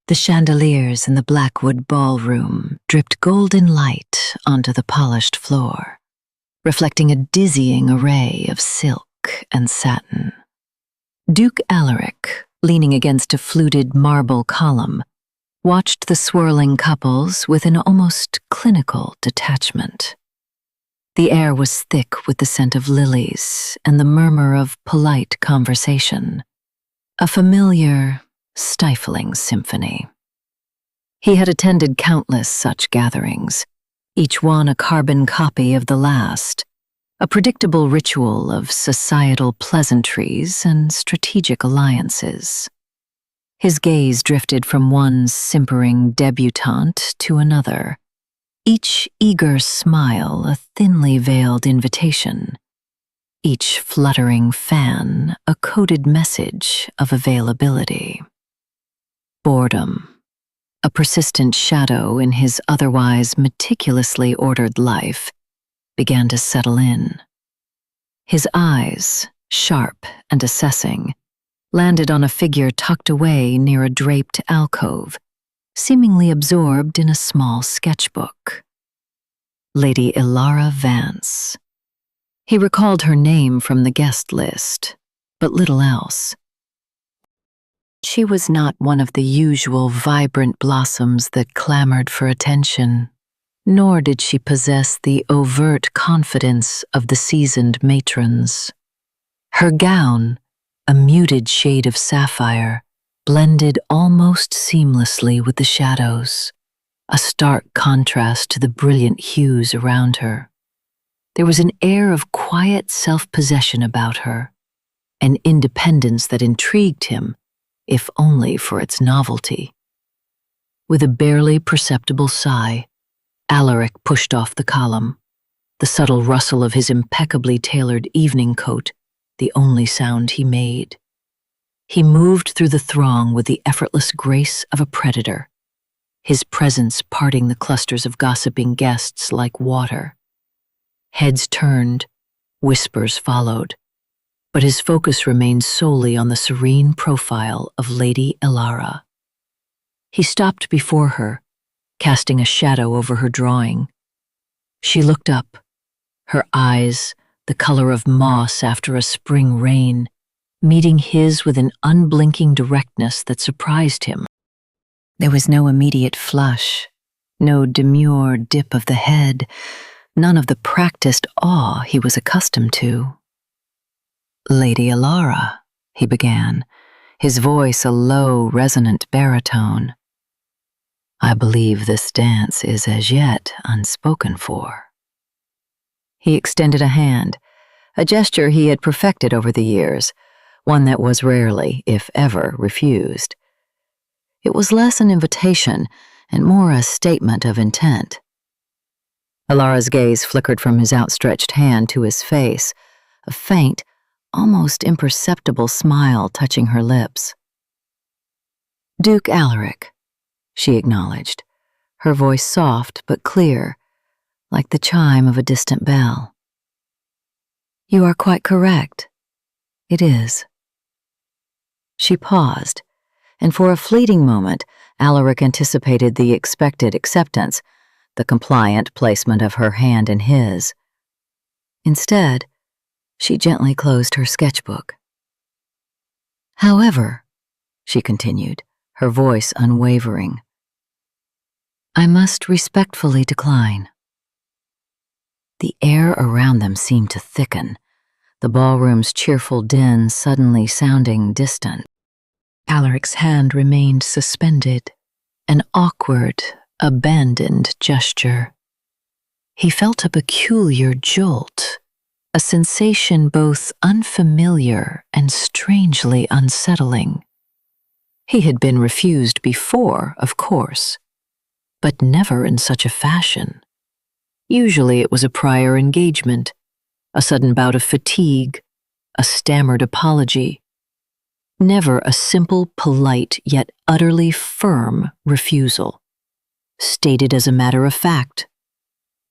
The chandeliers in the blackwood ballroom dripped golden light onto the polished floor, reflecting a dizzying array of silk and satin. Duke Alaric, leaning against a fluted marble column, watched the swirling couples with an almost clinical detachment. The air was thick with the scent of lilies and the murmur of polite conversation, a familiar, stifling symphony. He had attended countless such gatherings, each one a carbon copy of the last, a predictable ritual of societal pleasantries and strategic alliances. His gaze drifted from one simpering debutante to another, each eager smile a thinly veiled invitation, each fluttering fan a coded message of availability. Boredom, a persistent shadow in his otherwise meticulously ordered life, began to settle in. His eyes, sharp and assessing, landed on a figure tucked away near a draped alcove, seemingly absorbed in a small sketchbook. Lady Ilara Vance. He recalled her name from the guest list, but little else. She was not one of the usual vibrant blossoms that clamored for attention, nor did she possess the overt confidence of the seasoned matrons. Her gown, a muted shade of sapphire, blended almost seamlessly with the shadows, a stark contrast to the brilliant hues around her. There was an air of quiet self-possession about her, an independence that intrigued him, if only for its novelty. With a barely perceptible sigh, Alaric pushed off the column, the subtle rustle of his impeccably tailored evening coat the only sound he made. He moved through the throng with the effortless grace of a predator, his presence parting the clusters of gossiping guests like water. Heads turned, whispers followed, but his focus remained solely on the serene profile of Lady Ilara. He stopped before her, casting a shadow over her drawing. She looked up, her eyes the color of moss after a spring rain, meeting his with an unblinking directness that surprised him. There was no immediate flush, no demure dip of the head, none of the practiced awe he was accustomed to. "Lady Ilara," he began, his voice a low, resonant baritone. "I believe this dance is as yet unspoken for." He extended a hand, a gesture he had perfected over the years, one that was rarely, if ever, refused. It was less an invitation and more a statement of intent. Ilara's gaze flickered from his outstretched hand to his face, a faint, almost imperceptible smile touching her lips. "Duke Alaric," she acknowledged, her voice soft but clear, like the chime of a distant bell. "You are quite correct. It is." She paused, and for a fleeting moment, Alaric anticipated the expected acceptance, the compliant placement of her hand in his. Instead, she gently closed her sketchbook. "However," she continued, her voice unwavering, "I must respectfully decline." The air around them seemed to thicken, the ballroom's cheerful din suddenly sounding distant. Alaric's hand remained suspended, an awkward, abandoned gesture. He felt a peculiar jolt, a sensation both unfamiliar and strangely unsettling. He had been refused before, of course, but never in such a fashion. Usually it was a prior engagement, a sudden bout of fatigue, a stammered apology. Never a simple, polite, yet utterly firm refusal, stated as a matter of fact,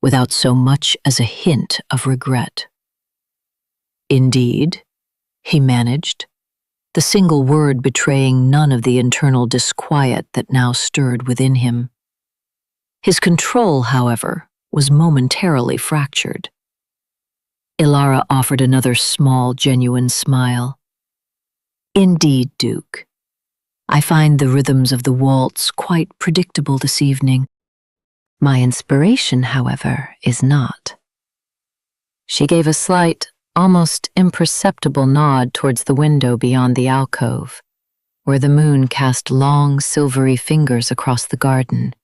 without so much as a hint of regret. "Indeed," he managed, the single word betraying none of the internal disquiet that now stirred within him. His control, however, was momentarily fractured. Ilara offered another small, genuine smile. "Indeed, Duke. I find the rhythms of the waltz quite predictable this evening. My inspiration, however, is not." She gave a slight, almost imperceptible nod towards the window beyond the alcove, where the moon cast long, silvery fingers across the garden.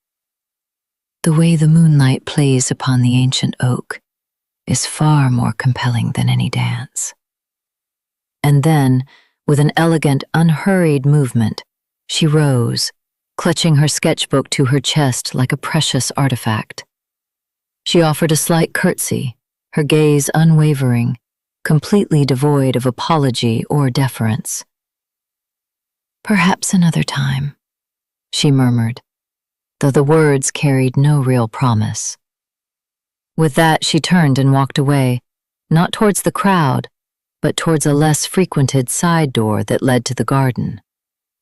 "The way the moonlight plays upon the ancient oak is far more compelling than any dance." And then, with an elegant, unhurried movement, she rose, clutching her sketchbook to her chest like a precious artifact. She offered a slight curtsy, her gaze unwavering, completely devoid of apology or deference. "Perhaps another time," she murmured, though the words carried no real promise. With that, she turned and walked away, not towards the crowd, but towards a less frequented side door that led to the garden,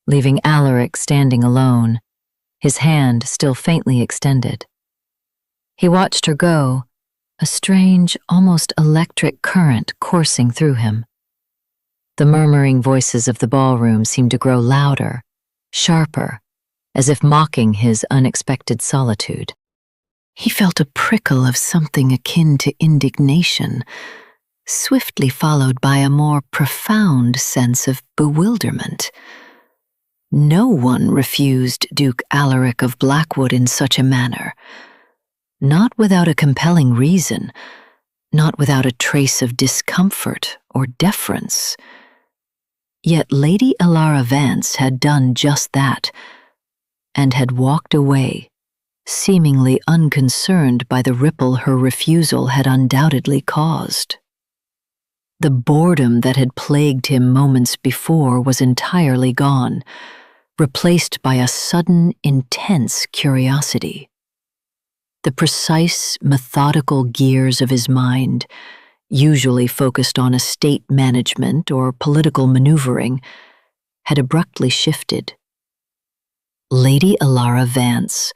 leaving Alaric standing alone, his hand still faintly extended. He watched her go, a strange, almost electric current coursing through him. The murmuring voices of the ballroom seemed to grow louder, sharper, as if mocking his unexpected solitude. He felt a prickle of something akin to indignation, swiftly followed by a more profound sense of bewilderment. No one refused Duke Alaric of Blackwood in such a manner. Not without a compelling reason, not without a trace of discomfort or deference. Yet Lady Ilara Vance had done just that, and had walked away, seemingly unconcerned by the ripple her refusal had undoubtedly caused. The boredom that had plagued him moments before was entirely gone, replaced by a sudden, intense curiosity. The precise, methodical gears of his mind, usually focused on estate management or political maneuvering, had abruptly shifted. Lady Ilara Vance,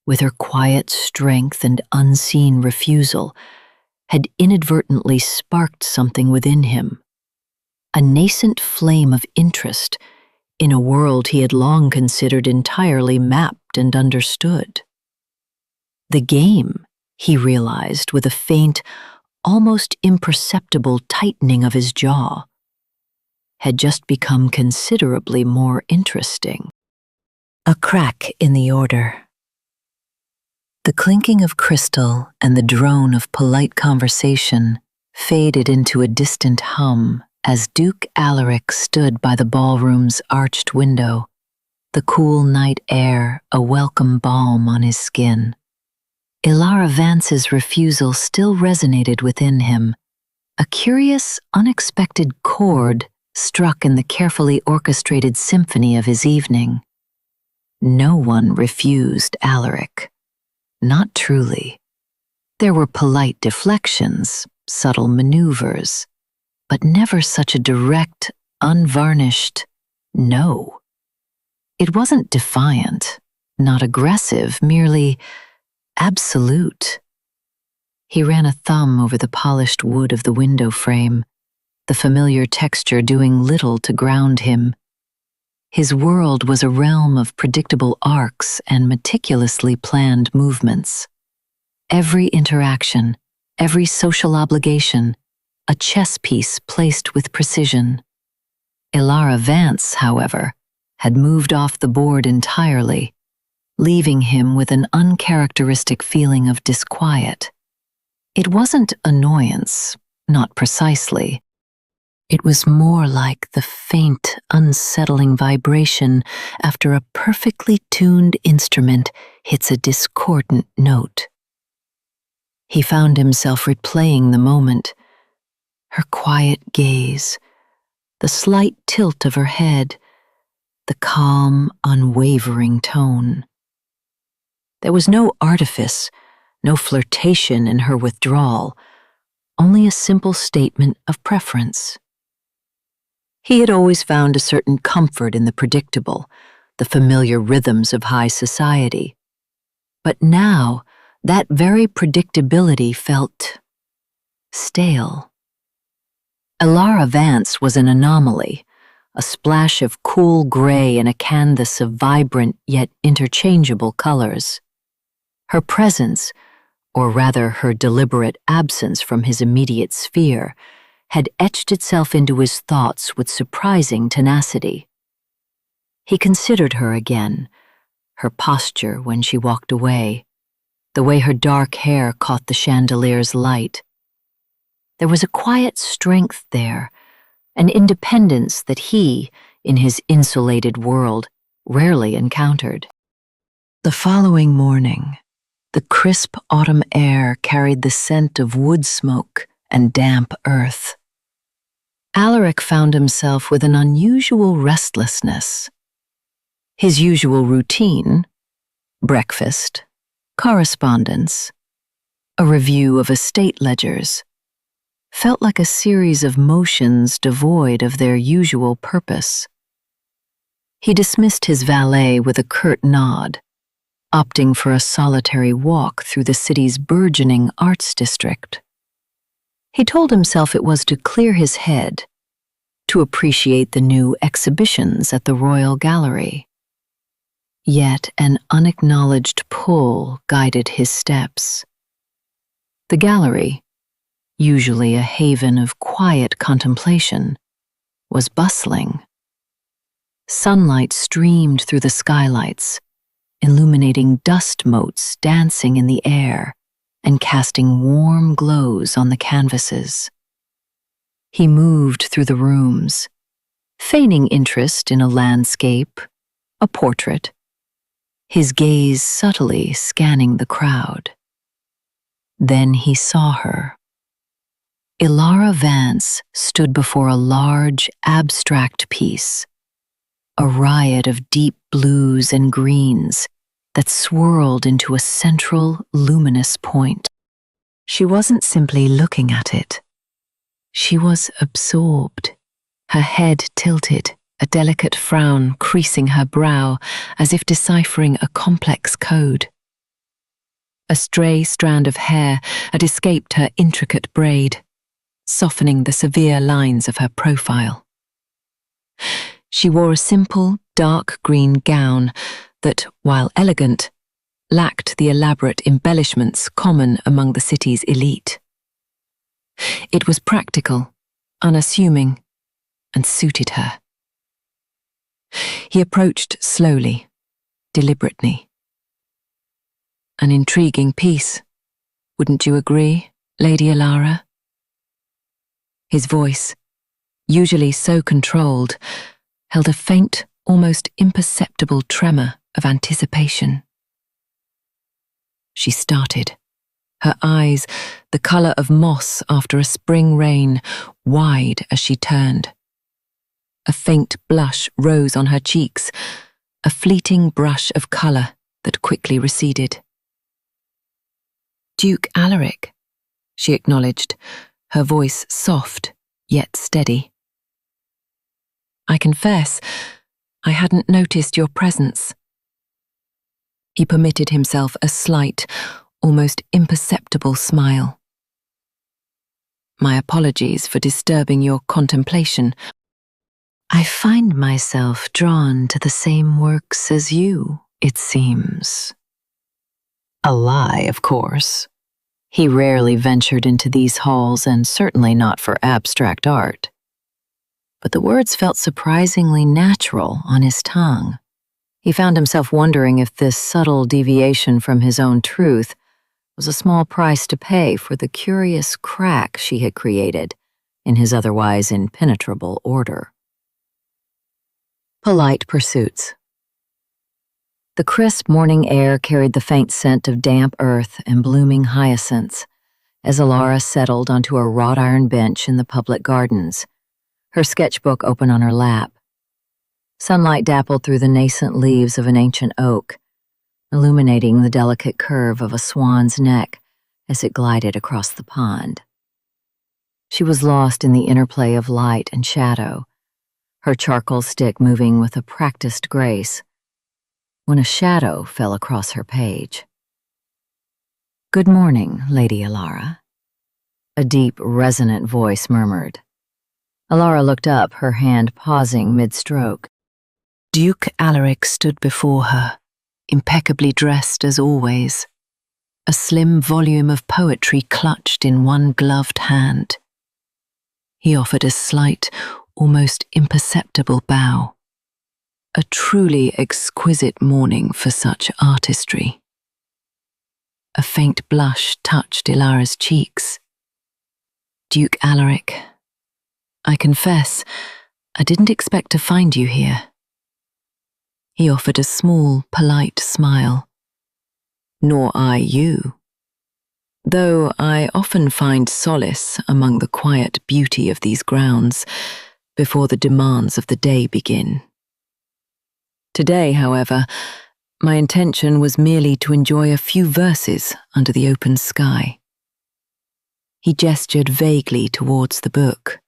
with her quiet strength and unseen refusal, had inadvertently sparked something within him, a nascent flame of interest in a world he had long considered entirely mapped and understood. The game, he realized with a faint, almost imperceptible tightening of his jaw, had just become considerably more interesting. A crack in the order. The clinking of crystal and the drone of polite conversation faded into a distant hum as Duke Alaric stood by the ballroom's arched window, the cool night air a welcome balm on his skin. Ilara Vance's refusal still resonated within him, a curious, unexpected chord struck in the carefully orchestrated symphony of his evening. No one refused Alaric. Not truly. There were polite deflections, subtle maneuvers, but never such a direct, unvarnished no. It wasn't defiant, not aggressive, merely absolute. He ran a thumb over the polished wood of the window frame, the familiar texture doing little to ground him. His world was a realm of predictable arcs and meticulously planned movements. Every interaction, every social obligation, a chess piece placed with precision. Ilara Vance, however, had moved off the board entirely, leaving him with an uncharacteristic feeling of disquiet. It wasn't annoyance, not precisely. It was more like the faint, unsettling vibration after a perfectly tuned instrument hits a discordant note. He found himself replaying the moment, her quiet gaze, the slight tilt of her head, the calm, unwavering tone. There was no artifice, no flirtation in her withdrawal, only a simple statement of preference. He had always found a certain comfort in the predictable, the familiar rhythms of high society. But now, that very predictability felt stale. Elara Vance was an anomaly, a splash of cool gray in a canvas of vibrant yet interchangeable colors. Her presence, or rather her deliberate absence from his immediate sphere, had etched itself into his thoughts with surprising tenacity. He considered her again, her posture when she walked away, the way her dark hair caught the chandelier's light. There was a quiet strength there, an independence that he, in his insulated world, rarely encountered. The following morning, the crisp autumn air carried the scent of wood smoke and damp earth. Alaric found himself with an unusual restlessness. His usual routine, breakfast, correspondence, a review of estate ledgers, felt like a series of motions devoid of their usual purpose. He dismissed his valet with a curt nod, opting for a solitary walk through the city's burgeoning arts district. He told himself it was to clear his head, to appreciate the new exhibitions at the Royal Gallery. Yet an unacknowledged pull guided his steps. The gallery, usually a haven of quiet contemplation, was bustling. Sunlight streamed through the skylights, illuminating dust motes dancing in the air and casting warm glows on the canvases. He moved through the rooms, feigning interest in a landscape, a portrait, his gaze subtly scanning the crowd. Then he saw her. Elara Vance stood before a large, abstract piece, a riot of deep blues and greens that swirled into a central, luminous point. She wasn't simply looking at it. She was absorbed, her head tilted, a delicate frown creasing her brow as if deciphering a complex code. A stray strand of hair had escaped her intricate braid, softening the severe lines of her profile. She wore a simple, dark green gown that, while elegant, lacked the elaborate embellishments common among the city's elite. It was practical, unassuming, and suited her. He approached slowly, deliberately. An intriguing piece, wouldn't you agree, Lady Elara? His voice, usually so controlled, held a faint, almost imperceptible tremor of anticipation. She started, her eyes, the color of moss after a spring rain, wide as she turned. A faint blush rose on her cheeks, a fleeting brush of color that quickly receded. Duke Alaric, she acknowledged, her voice soft yet steady. I confess, I hadn't noticed your presence. He permitted himself a slight, almost imperceptible smile. My apologies for disturbing your contemplation. I find myself drawn to the same works as you, it seems. A lie, of course. He rarely ventured into these halls, and certainly not for abstract art. But the words felt surprisingly natural on his tongue. He found himself wondering if this subtle deviation from his own truth was a small price to pay for the curious crack she had created in his otherwise impenetrable order. Polite pursuits. The crisp morning air carried the faint scent of damp earth and blooming hyacinths as Elara settled onto a wrought iron bench in the public gardens, her sketchbook open on her lap. Sunlight dappled through the nascent leaves of an ancient oak, illuminating the delicate curve of a swan's neck as it glided across the pond. She was lost in the interplay of light and shadow, her charcoal stick moving with a practiced grace, when a shadow fell across her page. "Good morning, Lady Alara," a deep, resonant voice murmured. Alara looked up, her hand pausing mid-stroke. Duke Alaric stood before her, impeccably dressed as always, a slim volume of poetry clutched in one gloved hand. He offered a slight, almost imperceptible bow. A truly exquisite morning for such artistry. A faint blush touched Ilara's cheeks. "Duke Alaric, I confess, I didn't expect to find you here." He offered a small, polite smile. "Nor I you. Though I often find solace among the quiet beauty of these grounds before the demands of the day begin. Today, however, my intention was merely to enjoy a few verses under the open sky." He gestured vaguely towards the book.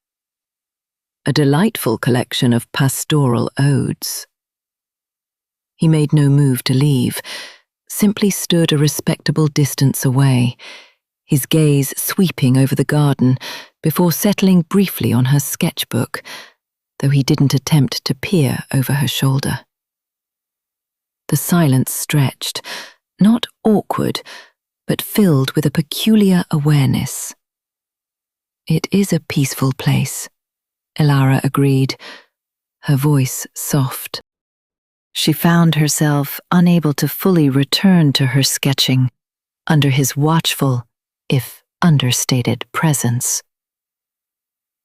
A delightful collection of pastoral odes. He made no move to leave, simply stood a respectable distance away, his gaze sweeping over the garden before settling briefly on her sketchbook, though he didn't attempt to peer over her shoulder. The silence stretched, not awkward, but filled with a peculiar awareness. "It is a peaceful place," Ilara agreed, her voice soft. She found herself unable to fully return to her sketching under his watchful, if understated, presence.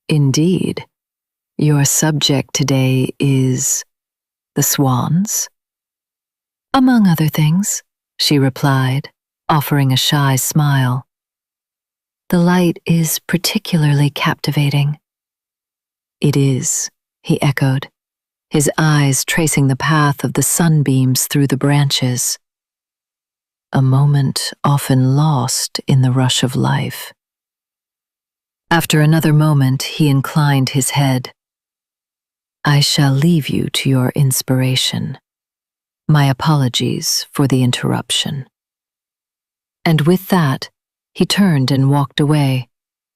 "Indeed, your subject today is the swans?" "Among other things," she replied, offering a shy smile. "The light is particularly captivating." "It is," he echoed, his eyes tracing the path of the sunbeams through the branches. A moment often lost in the rush of life. After another moment, he inclined his head. "I shall leave you to your inspiration. My apologies for the interruption." And with that, he turned and walked away,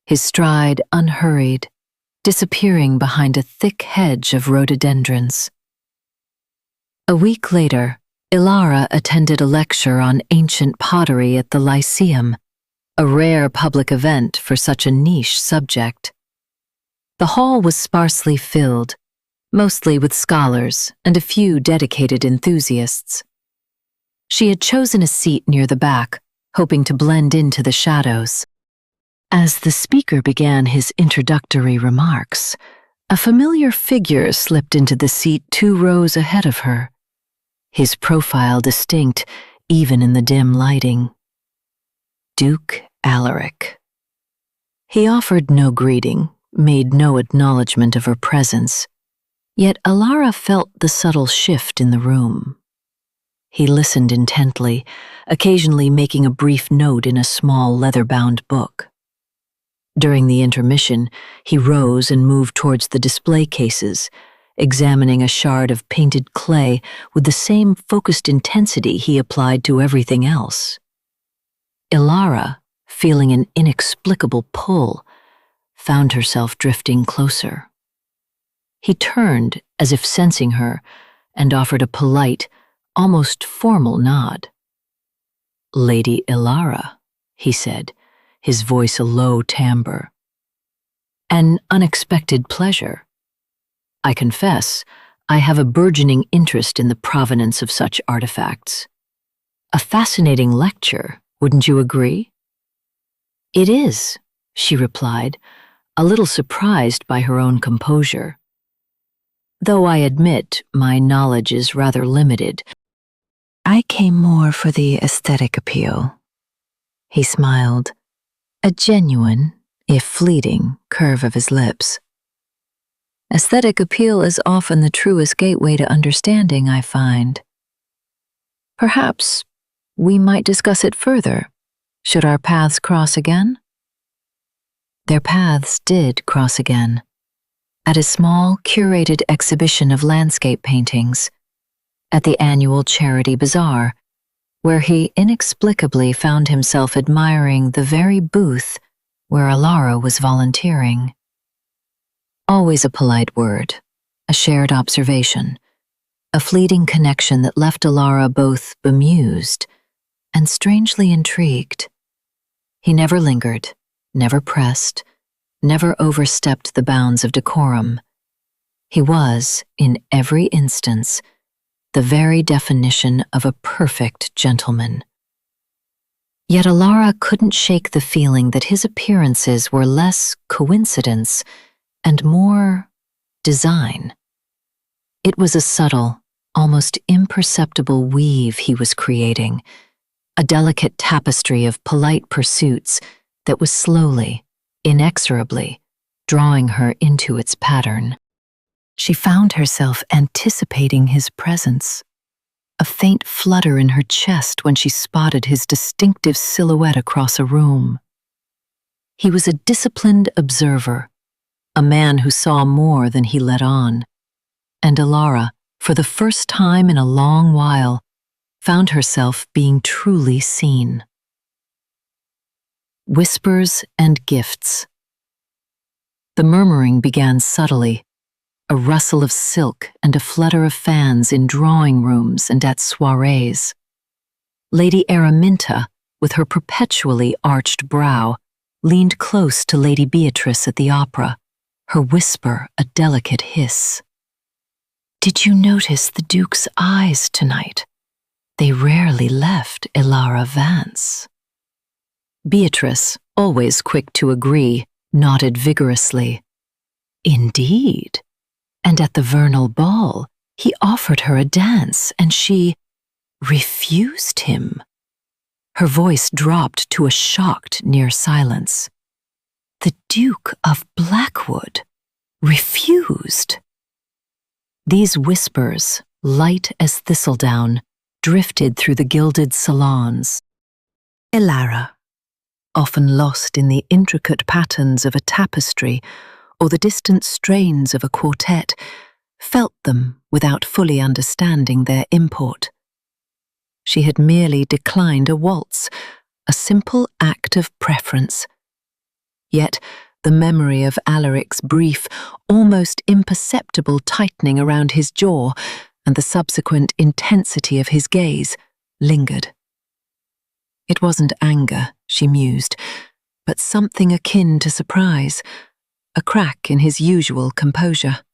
his stride unhurried, disappearing behind a thick hedge of rhododendrons. A week later, Ilara attended a lecture on ancient pottery at the Lyceum, a rare public event for such a niche subject. The hall was sparsely filled, mostly with scholars and a few dedicated enthusiasts. She had chosen a seat near the back, hoping to blend into the shadows. As the speaker began his introductory remarks, a familiar figure slipped into the seat 2 rows ahead of her, his profile distinct even in the dim lighting. Duke Alaric. He offered no greeting, made no acknowledgement of her presence, yet Alara felt the subtle shift in the room. He listened intently, occasionally making a brief note in a small leather-bound book. During the intermission, he rose and moved towards the display cases, examining a shard of painted clay with the same focused intensity he applied to everything else. Ilara, feeling an inexplicable pull, found herself drifting closer. He turned as if sensing her and offered a polite, almost formal nod. "Lady Ilara," he said, his voice a low timbre. "An unexpected pleasure. I confess, I have a burgeoning interest in the provenance of such artifacts. A fascinating lecture, wouldn't you agree?" "It is," she replied, a little surprised by her own composure. "Though I admit my knowledge is rather limited. I came more for the aesthetic appeal." He smiled, a genuine, if fleeting, curve of his lips. "Aesthetic appeal is often the truest gateway to understanding, I find. Perhaps we might discuss it further, should our paths cross again?" Their paths did cross again. at a small, curated exhibition of landscape paintings, at the annual charity bazaar, where he inexplicably found himself admiring the very booth where Alara was volunteering. Always a polite word, a shared observation, a fleeting connection that left Alara both bemused and strangely intrigued. He never lingered, never pressed, never overstepped the bounds of decorum. He was, in every instance, the very definition of a perfect gentleman. Yet Alara couldn't shake the feeling that his appearances were less coincidence and more design. It was a subtle, almost imperceptible weave he was creating, a delicate tapestry of polite pursuits that was slowly, inexorably, drawing her into its pattern. She found herself anticipating his presence, a faint flutter in her chest when she spotted his distinctive silhouette across a room. He was a disciplined observer, a man who saw more than he let on, and Alara, for the first time in a long while, found herself being truly seen. Whispers and gifts. The murmuring began subtly, a rustle of silk and a flutter of fans in drawing rooms and at soirees. Lady Araminta, with her perpetually arched brow, leaned close to Lady Beatrice at the opera, her whisper a delicate hiss. "Did you notice the Duke's eyes tonight? They rarely left Ilara Vance." Beatrice, always quick to agree, nodded vigorously. "Indeed. And at the vernal ball, he offered her a dance, and she refused him." Her voice dropped to a shocked near silence. "The Duke of Blackwood refused." These whispers, light as thistledown, drifted through the gilded salons. Ilara, often lost in the intricate patterns of a tapestry or the distant strains of a quartet, felt them without fully understanding their import. She had merely declined a waltz, a simple act of preference. Yet the memory of Alaric's brief, almost imperceptible tightening around his jaw and the subsequent intensity of his gaze lingered. It wasn't anger, she mused, but something akin to surprise, a crack in his usual composure.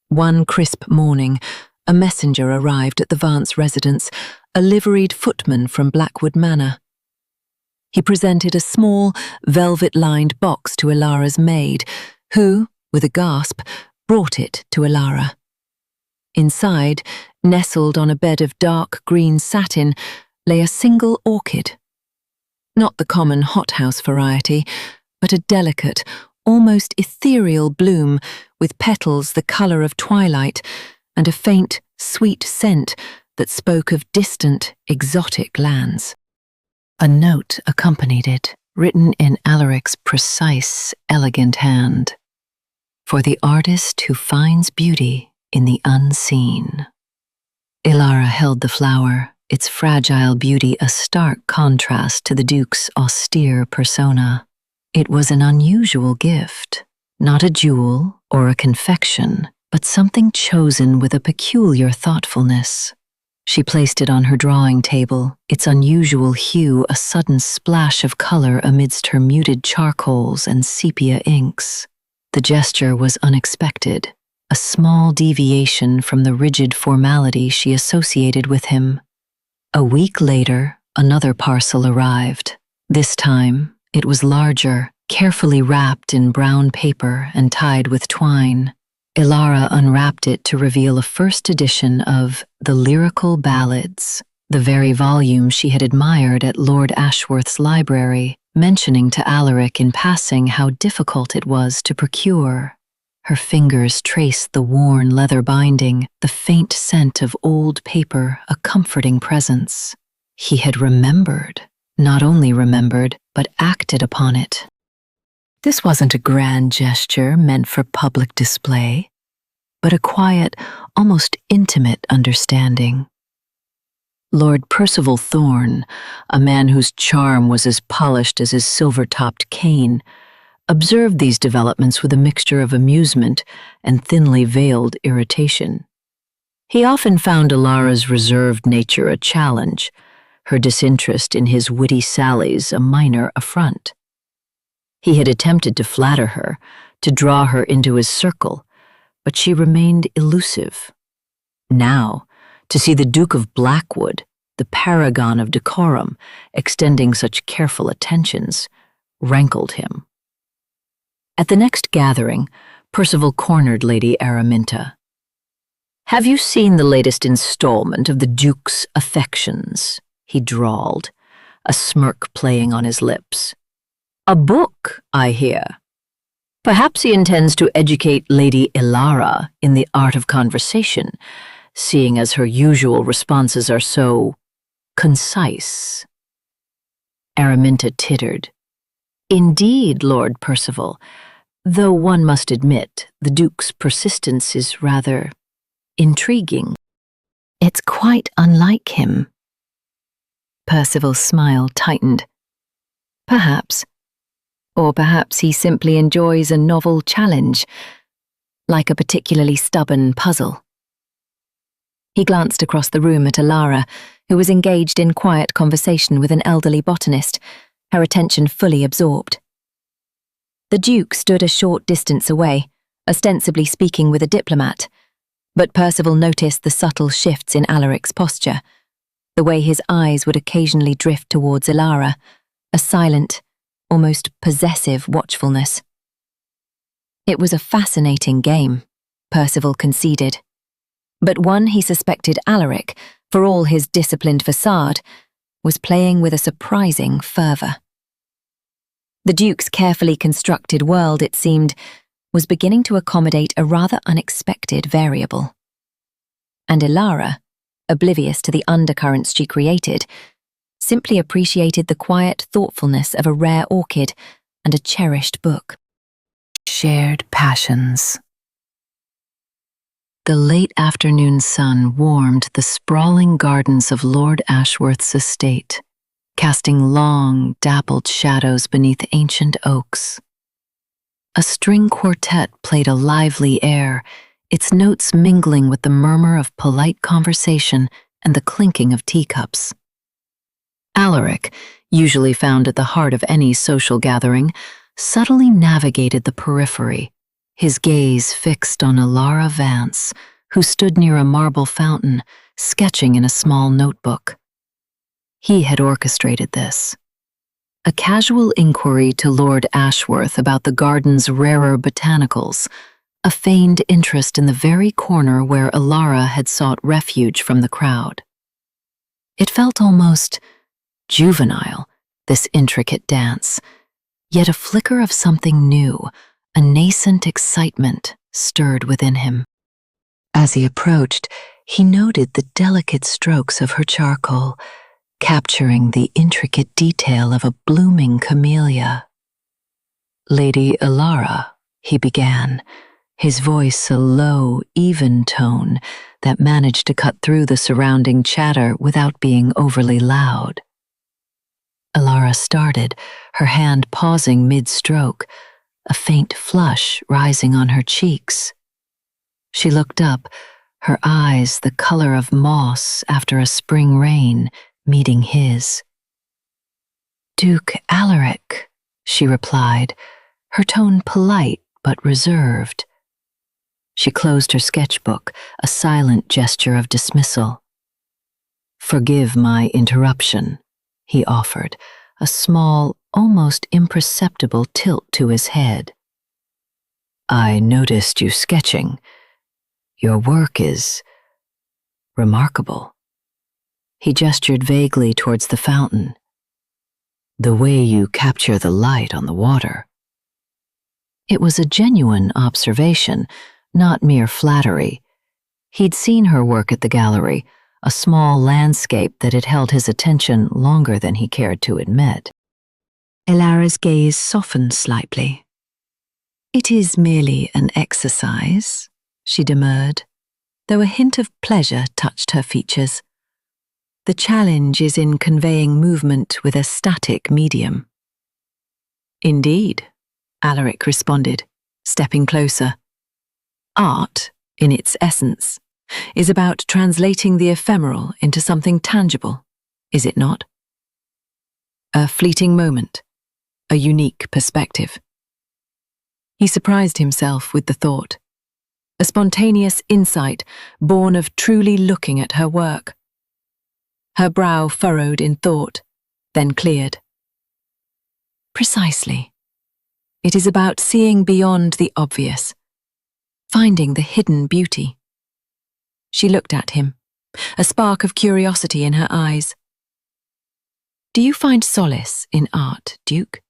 One crisp morning, a messenger arrived at the Vance residence, a liveried footman from Blackwood Manor. He presented a small, velvet-lined box to Ilara's maid, who, with a gasp, brought it to Ilara. Inside, nestled on a bed of dark green satin, lay a single orchid. Not the common hothouse variety, but a delicate, almost ethereal bloom with petals the colour of twilight and a faint, sweet scent that spoke of distant, exotic lands. A note accompanied it, written in Alaric's precise, elegant hand. "For the artist who finds beauty in the unseen." Ilara held the flower, its fragile beauty a stark contrast to the Duke's austere persona. It was an unusual gift, not a jewel or a confection, but something chosen with a peculiar thoughtfulness. She placed it on her drawing table, its unusual hue a sudden splash of color amidst her muted charcoals and sepia inks. The gesture was unexpected, a small deviation from the rigid formality she associated with him. A week later, another parcel arrived. This time, it was larger, carefully wrapped in brown paper and tied with twine. Ilara unwrapped it to reveal a first edition of The Lyrical Ballads, the very volume she had admired at Lord Ashworth's library, mentioning to Alaric in passing how difficult it was to procure. Her fingers traced the worn leather binding, the faint scent of old paper, a comforting presence. He had remembered, not only remembered, but acted upon it. This wasn't a grand gesture meant for public display, but a quiet, almost intimate understanding. Lord Percival Thorne, a man whose charm was as polished as his silver-topped cane, observed these developments with a mixture of amusement and thinly veiled irritation. He often found Alara's reserved nature a challenge, her disinterest in his witty sallies a minor affront. He had attempted to flatter her, to draw her into his circle, but she remained elusive. Now, to see the Duke of Blackwood, the paragon of decorum, extending such careful attentions, rankled him. At the next gathering, Percival cornered Lady Araminta. "Have you seen the latest installment of the Duke's Affections?" he drawled, a smirk playing on his lips. "A book, I hear. Perhaps he intends to educate Lady Elara in the art of conversation, seeing as her usual responses are so concise." Araminta tittered. "Indeed, Lord Percival, though one must admit the Duke's persistence is rather intriguing." "It's quite unlike him." Percival's smile tightened. "Perhaps. Or perhaps he simply enjoys a novel challenge, like a particularly stubborn puzzle." He glanced across the room at Elara, who was engaged in quiet conversation with an elderly botanist, her attention fully absorbed. The Duke stood a short distance away, ostensibly speaking with a diplomat, but Percival noticed the subtle shifts in Alaric's posture, the way his eyes would occasionally drift towards Elara, a silent, almost possessive watchfulness. It was a fascinating game, Percival conceded, but one he suspected Alaric, for all his disciplined facade, was playing with a surprising fervour. The Duke's carefully constructed world, it seemed, was beginning to accommodate a rather unexpected variable. And Elara, oblivious to the undercurrents she created, simply appreciated the quiet thoughtfulness of a rare orchid and a cherished book. Shared passions. The late afternoon sun warmed the sprawling gardens of Lord Ashworth's estate, casting long, dappled shadows beneath ancient oaks. A string quartet played a lively air, its notes mingling with the murmur of polite conversation and the clinking of teacups. Alaric, usually found at the heart of any social gathering, subtly navigated the periphery, his gaze fixed on Elara Vance, who stood near a marble fountain, sketching in a small notebook. He had orchestrated this. A casual inquiry to Lord Ashworth about the garden's rarer botanicals, a feigned interest in the very corner where Elara had sought refuge from the crowd. It felt almost juvenile, this intricate dance, yet a flicker of something new, a nascent excitement, stirred within him. As he approached, he noted the delicate strokes of her charcoal, capturing the intricate detail of a blooming camellia. "Lady Elara," he began, his voice a low, even tone that managed to cut through the surrounding chatter without being overly loud. Elara started, her hand pausing mid-stroke, a faint flush rising on her cheeks. She looked up, her eyes the color of moss after a spring rain, meeting his. "Duke Alaric," she replied, her tone polite but reserved. She closed her sketchbook, a silent gesture of dismissal. "Forgive my interruption," he offered, a small, almost imperceptible tilt to his head. "I noticed you sketching. Your work is remarkable." He gestured vaguely towards the fountain. "The way you capture the light on the water." It was a genuine observation, not mere flattery. He'd seen her work at the gallery, a small landscape that had held his attention longer than he cared to admit. Elara's gaze softened slightly, It is merely an exercise, she demurred, though a hint of pleasure touched her features. The challenge is in conveying movement with a static medium. Indeed, Alaric responded, stepping closer. Art, in its essence, is about translating the ephemeral into something tangible, is it not? A fleeting moment, a unique perspective. He surprised himself with the thought, a spontaneous insight born of truly looking at her work. Her brow furrowed in thought, then cleared. Precisely. It is about seeing beyond the obvious, finding the hidden beauty. She looked at him, a spark of curiosity in her eyes. Do you find solace in art, Duke?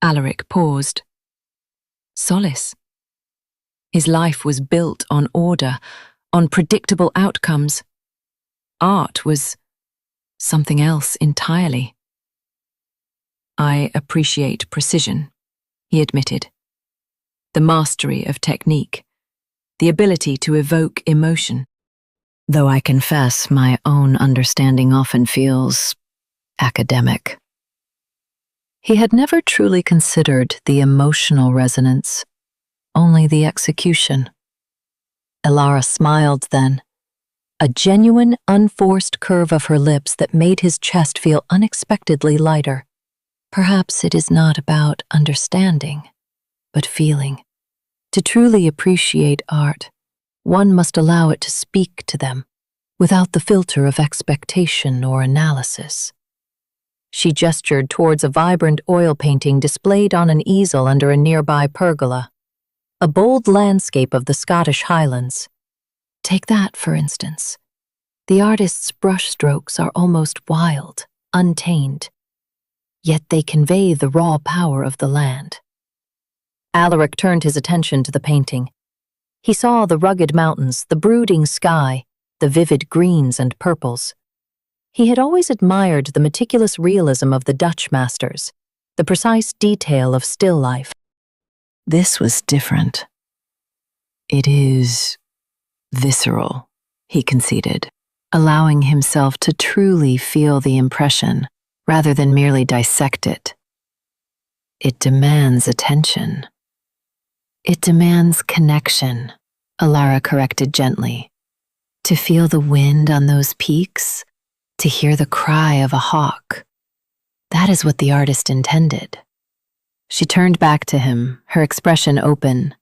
Alaric paused. Solace. His life was built on order, on predictable outcomes. Art was something else entirely. I appreciate precision, he admitted. The mastery of technique, the ability to evoke emotion. Though I confess my own understanding often feels academic. He had never truly considered the emotional resonance, only the execution. Elara smiled then, a genuine, unforced curve of her lips that made his chest feel unexpectedly lighter. Perhaps it is not about understanding, but feeling. To truly appreciate art, one must allow it to speak to them, without the filter of expectation or analysis. She gestured towards a vibrant oil painting displayed on an easel under a nearby pergola, a bold landscape of the Scottish Highlands. Take that, for instance. The artist's brushstrokes are almost wild, untamed, yet they convey the raw power of the land. Alaric turned his attention to the painting. He saw the rugged mountains, the brooding sky, the vivid greens and purples. He had always admired the meticulous realism of the Dutch masters, the precise detail of still life. This was different. It is visceral, he conceded, allowing himself to truly feel the impression rather than merely dissect it. It demands attention. It demands connection, Elara corrected gently. To feel the wind on those peaks, to hear the cry of a hawk. That is what the artist intended. She turned back to him, her expression open.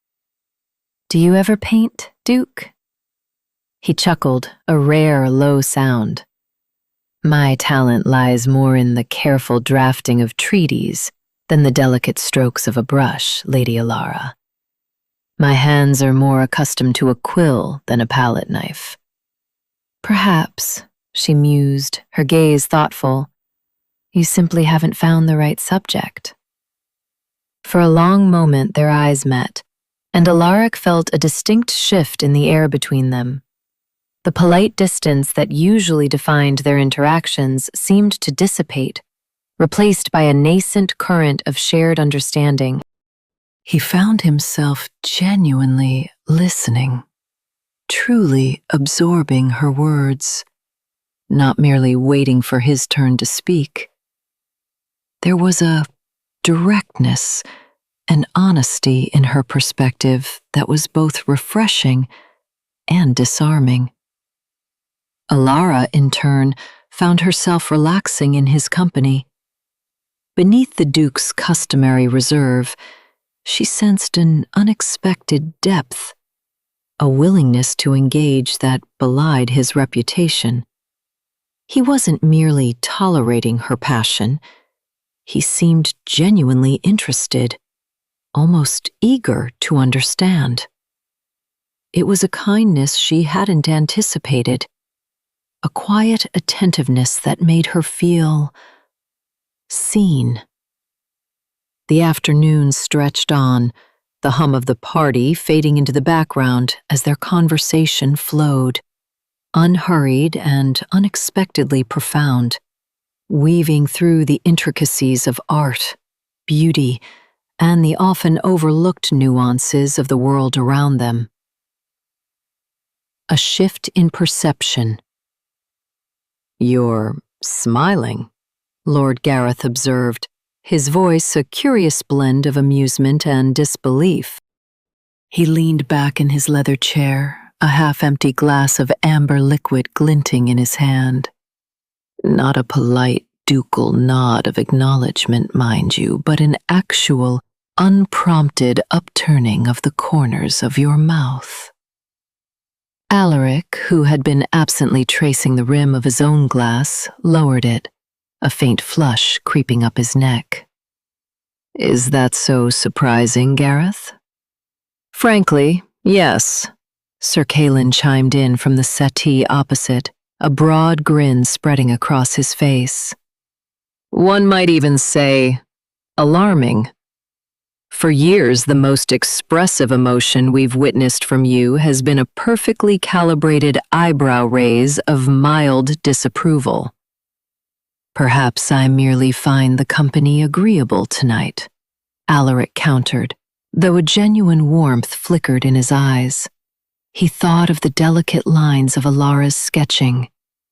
Do you ever paint, Duke? He chuckled, a rare, low sound. My talent lies more in the careful drafting of treaties than the delicate strokes of a brush, Lady Elara. My hands are more accustomed to a quill than a palette knife. Perhaps, she mused, her gaze thoughtful, you simply haven't found the right subject. For a long moment their eyes met, and Alaric felt a distinct shift in the air between them. The polite distance that usually defined their interactions seemed to dissipate, replaced by a nascent current of shared understanding. He found himself genuinely listening, truly absorbing her words, not merely waiting for his turn to speak. There was a directness and honesty in her perspective that was both refreshing and disarming. Elara, in turn, found herself relaxing in his company. Beneath the Duke's customary reserve, she sensed an unexpected depth, a willingness to engage that belied his reputation. He wasn't merely tolerating her passion. He seemed genuinely interested, almost eager to understand. It was a kindness she hadn't anticipated, a quiet attentiveness that made her feel seen. The afternoon stretched on, the hum of the party fading into the background as their conversation flowed, unhurried and unexpectedly profound, weaving through the intricacies of art, beauty, and the often overlooked nuances of the world around them. A shift in perception. "You're smiling," Lord Gareth observed, his voice a curious blend of amusement and disbelief. He leaned back in his leather chair, a half-empty glass of amber liquid glinting in his hand. Not a polite, ducal nod of acknowledgement, mind you, but an actual, unprompted upturning of the corners of your mouth. Alaric, who had been absently tracing the rim of his own glass, lowered it, a faint flush creeping up his neck. "Is that so surprising, Gareth?" "Frankly, yes," Sir Calin chimed in from the settee opposite, a broad grin spreading across his face. "One might even say, alarming. For years, the most expressive emotion we've witnessed from you has been a perfectly calibrated eyebrow raise of mild disapproval. Perhaps I merely find the company agreeable tonight," Alaric countered, though a genuine warmth flickered in his eyes. He thought of the delicate lines of Alara's sketching,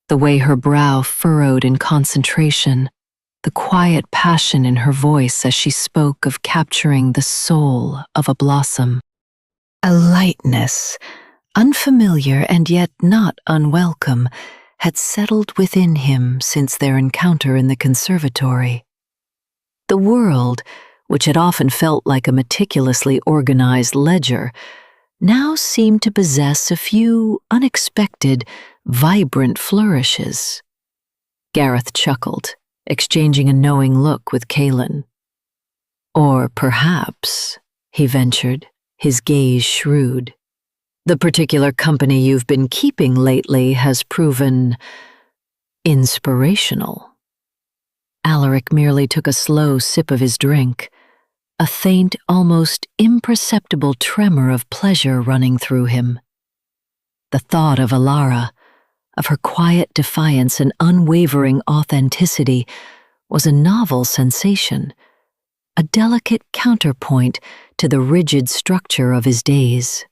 the way her brow furrowed in concentration, the quiet passion in her voice as she spoke of capturing the soul of a blossom. A lightness, unfamiliar and yet not unwelcome, had settled within him since their encounter in the conservatory. The world, which had often felt like a meticulously organized ledger, now seemed to possess a few unexpected, vibrant flourishes. Gareth chuckled, exchanging a knowing look with Calin. "Or perhaps," he ventured, his gaze shrewd, "the particular company you've been keeping lately has proven inspirational." Alaric merely took a slow sip of his drink, a faint, almost imperceptible tremor of pleasure running through him. The thought of Alara, of her quiet defiance and unwavering authenticity, was a novel sensation, a delicate counterpoint to the rigid structure of his days.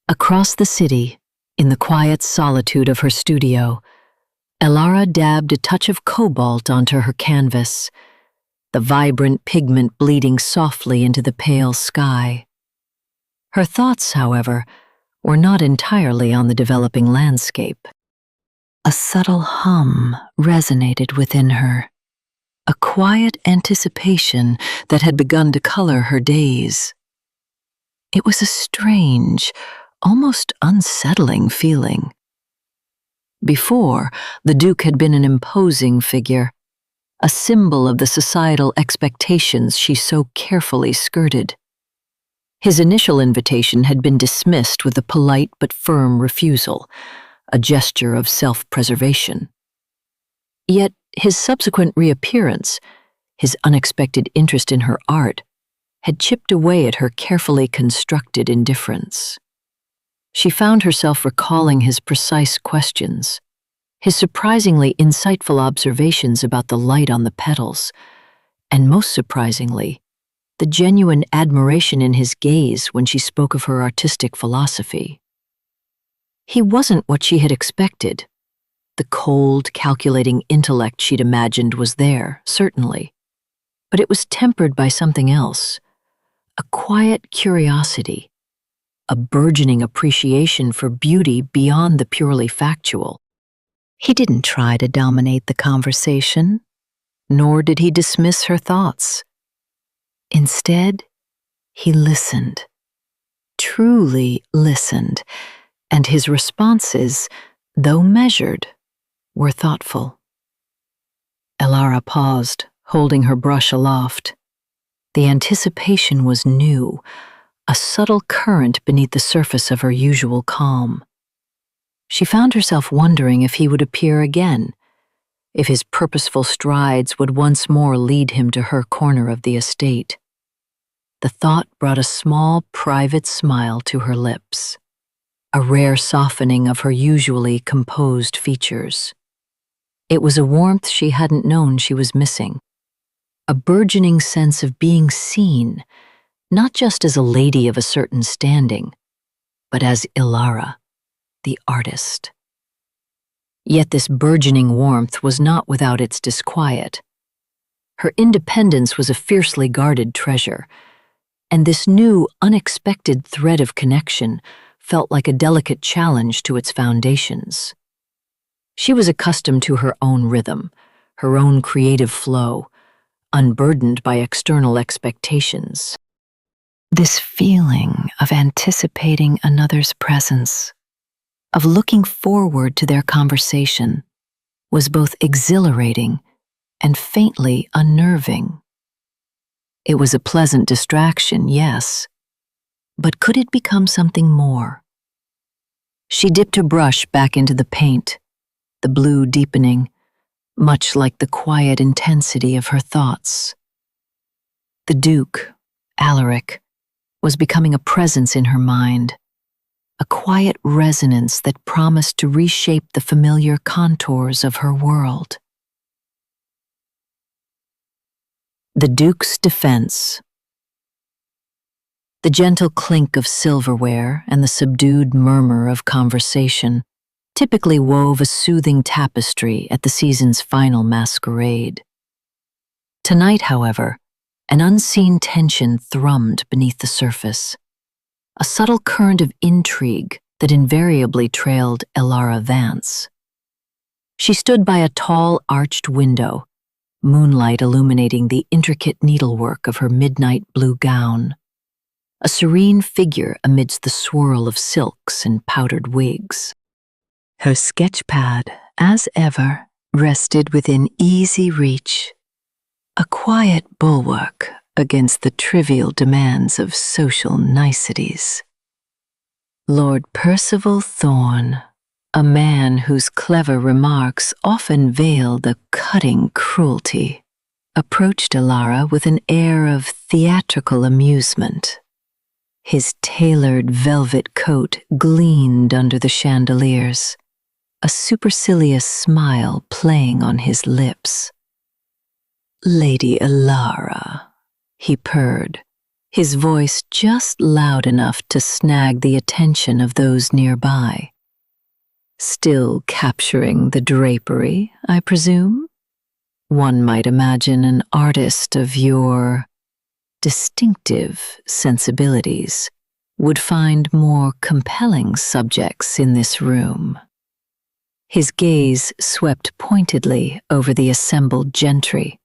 Across the city, in the quiet solitude of her studio, Alara dabbed a touch of cobalt onto her canvas, the vibrant pigment bleeding softly into the pale sky. Her thoughts, however, were not entirely on the developing landscape. A subtle hum resonated within her, a quiet anticipation that had begun to color her days. It was a strange, almost unsettling feeling. Before, the Duke had been an imposing figure, a symbol of the societal expectations she so carefully skirted. His initial invitation had been dismissed with a polite but firm refusal, a gesture of self-preservation. Yet his subsequent reappearance, his unexpected interest in her art, had chipped away at her carefully constructed indifference. She found herself recalling his precise questions, his surprisingly insightful observations about the light on the petals, and most surprisingly, the genuine admiration in his gaze when she spoke of her artistic philosophy. He wasn't what she had expected. The cold, calculating intellect she'd imagined was there, certainly, but it was tempered by something else, a quiet curiosity, a burgeoning appreciation for beauty beyond the purely factual. He didn't try to dominate the conversation, nor did he dismiss her thoughts. Instead, he listened, truly listened, and his responses, though measured, were thoughtful. Alara paused, holding her brush aloft. The anticipation was new, a subtle current beneath the surface of her usual calm. She found herself wondering if he would appear again, if his purposeful strides would once more lead him to her corner of the estate. The thought brought a small, private smile to her lips, a rare softening of her usually composed features. It was a warmth she hadn't known she was missing. a burgeoning sense of being seen, not just as a lady of a certain standing, but as Ilara, the artist. Yet this burgeoning warmth was not without its disquiet. Her independence was a fiercely guarded treasure, and this new, unexpected thread of connection felt like a delicate challenge to its foundations. She was accustomed to her own rhythm, her own creative flow, unburdened by external expectations. This feeling of anticipating another's presence, of looking forward to their conversation, was both exhilarating and faintly unnerving. It was a pleasant distraction, yes, but could it become something more? She dipped her brush back into the paint, the blue deepening, much like the quiet intensity of her thoughts. The Duke, Alaric, was becoming a presence in her mind, a quiet resonance that promised to reshape the familiar contours of her world. The Duke's defense. The gentle clink of silverware and the subdued murmur of conversation typically wove a soothing tapestry at the season's final masquerade. Tonight, however, an unseen tension thrummed beneath the surface, a subtle current of intrigue that invariably trailed Ilara Vance. She stood by a tall, arched window, moonlight illuminating the intricate needlework of her midnight blue gown, a serene figure amidst the swirl of silks and powdered wigs. Her sketchpad, as ever, rested within easy reach, a quiet bulwark against the trivial demands of social niceties. Lord Percival Thorne, a man whose clever remarks often veiled a cutting cruelty, approached Ilara with an air of theatrical amusement. His tailored velvet coat gleamed under the chandeliers, a supercilious smile playing on his lips. "Lady Ilara," he purred, his voice just loud enough to snag the attention of those nearby. "Still capturing the drapery, I presume? One might imagine an artist of your distinctive sensibilities would find more compelling subjects in this room." His gaze swept pointedly over the assembled gentry,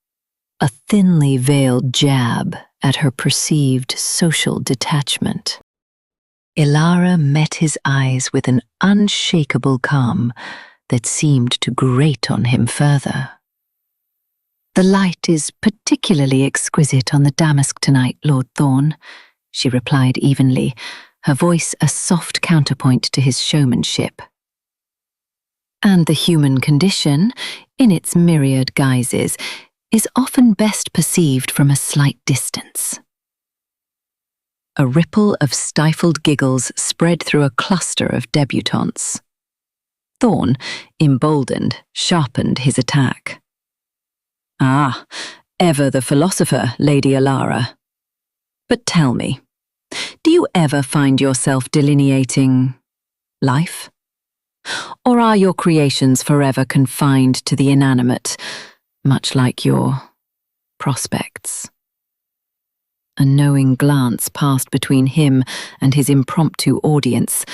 a thinly veiled jab at her perceived social detachment. Ilara met his eyes with an unshakable calm that seemed to grate on him further. "The light is particularly exquisite on the damask tonight, Lord Thorne," she replied evenly, her voice a soft counterpoint to his showmanship. "And the human condition, in its myriad guises, is often best perceived from a slight distance." A ripple of stifled giggles spread through a cluster of debutantes. Thorne, emboldened, sharpened his attack. "Ah, ever the philosopher, Lady Ilara. But tell me, do you ever find yourself delineating life? Or are your creations forever confined to the inanimate, much like your prospects?" A knowing glance passed between him and his impromptu audience,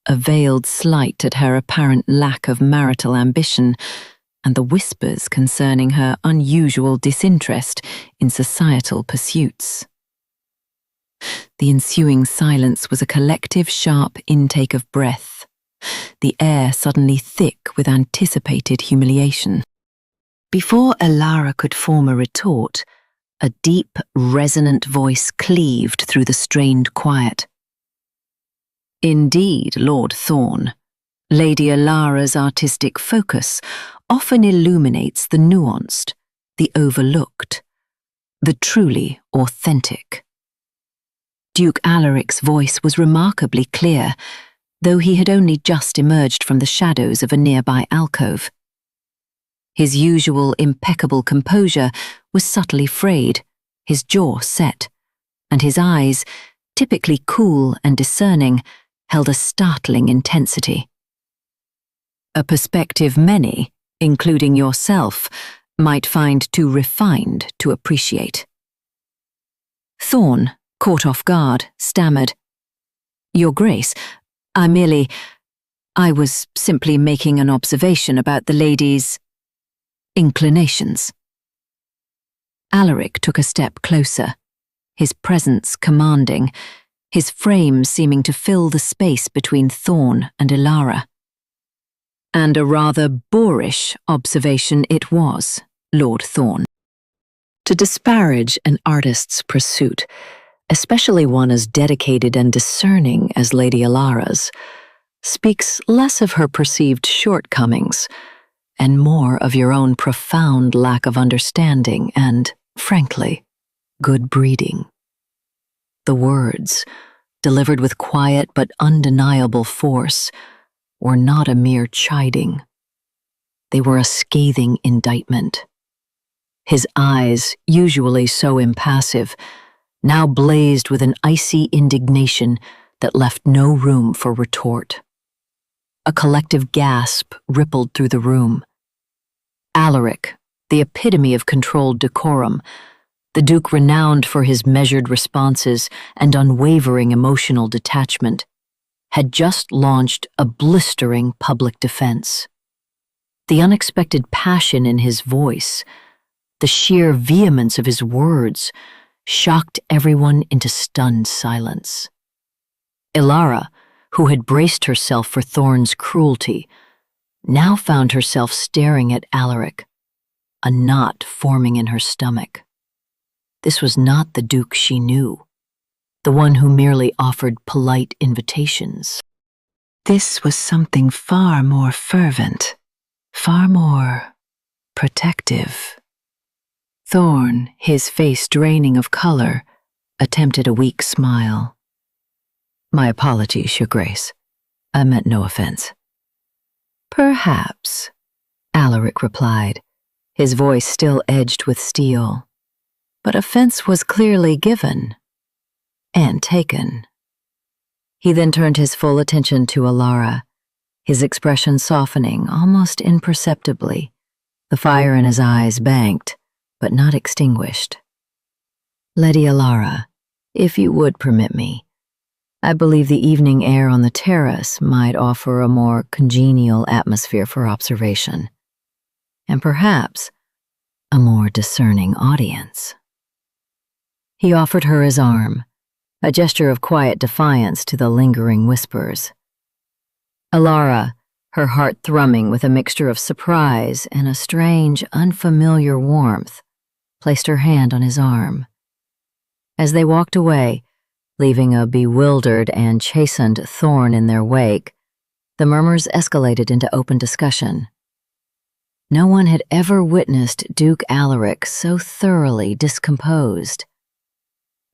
a veiled slight at her apparent lack of marital ambition, and the whispers concerning her unusual disinterest in societal pursuits. The ensuing silence was a collective sharp intake of breath, the air suddenly thick with anticipated humiliation. Before Ilara could form a retort, a deep, resonant voice cleaved through the strained quiet. "Indeed, Lord Thorne, Lady Ilara's artistic focus often illuminates the nuanced, the overlooked, the truly authentic." Duke Alaric's voice was remarkably clear, though he had only just emerged from the shadows of a nearby alcove. His usual impeccable composure was subtly frayed, his jaw set, and his eyes, typically cool and discerning, held a startling intensity. A perspective many, including yourself, might find too refined to appreciate. Thorn, caught off guard, stammered, "Your Grace, I was simply making an observation about the lady's inclinations." Alaric took a step closer, his presence commanding, his frame seeming to fill the space between Thorn and Ilara. "And a rather boorish observation it was, Lord Thorn. To disparage an artist's pursuit, especially one as dedicated and discerning as Lady Ilara's, speaks less of her perceived shortcomings and more of your own profound lack of understanding and, frankly, good breeding." The words, delivered with quiet but undeniable force, were not a mere chiding. They were a scathing indictment. His eyes, usually so impassive, now blazed with an icy indignation that left no room for retort. A collective gasp rippled through the room. Alaric, the epitome of controlled decorum, the Duke renowned for his measured responses and unwavering emotional detachment, had just launched a blistering public defense. The unexpected passion in his voice, the sheer vehemence of his words, shocked everyone into stunned silence. Ilara, who had braced herself for Thorn's cruelty, now found herself staring at Alaric, a knot forming in her stomach. This was not the Duke she knew, the one who merely offered polite invitations. This was something far more fervent, far more protective. Thorn, his face draining of color, attempted a weak smile. "My apologies, Your Grace. I meant no offense." "Perhaps," Alaric replied, his voice still edged with steel. "But offense was clearly given and taken." He then turned his full attention to Ilara, his expression softening almost imperceptibly, the fire in his eyes banked, but not extinguished. "Lady Ilara, if you would permit me, I believe the evening air on the terrace might offer a more congenial atmosphere for observation, and perhaps a more discerning audience." He offered her his arm, a gesture of quiet defiance to the lingering whispers. Ilara, her heart thrumming with a mixture of surprise and a strange, unfamiliar warmth, placed her hand on his arm. As they walked away, leaving a bewildered and chastened Thorn in their wake, the murmurs escalated into open discussion. No one had ever witnessed Duke Alaric so thoroughly discomposed,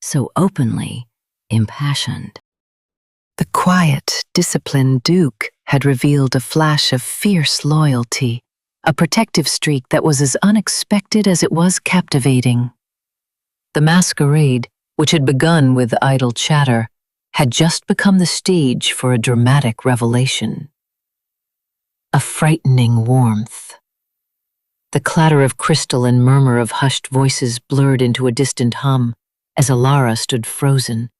so openly impassioned. The quiet, disciplined Duke had revealed a flash of fierce loyalty, a protective streak that was as unexpected as it was captivating. The masquerade, which had begun with idle chatter, had just become the stage for a dramatic revelation. A frightening warmth. The clatter of crystal and murmur of hushed voices blurred into a distant hum as Ilara stood frozen,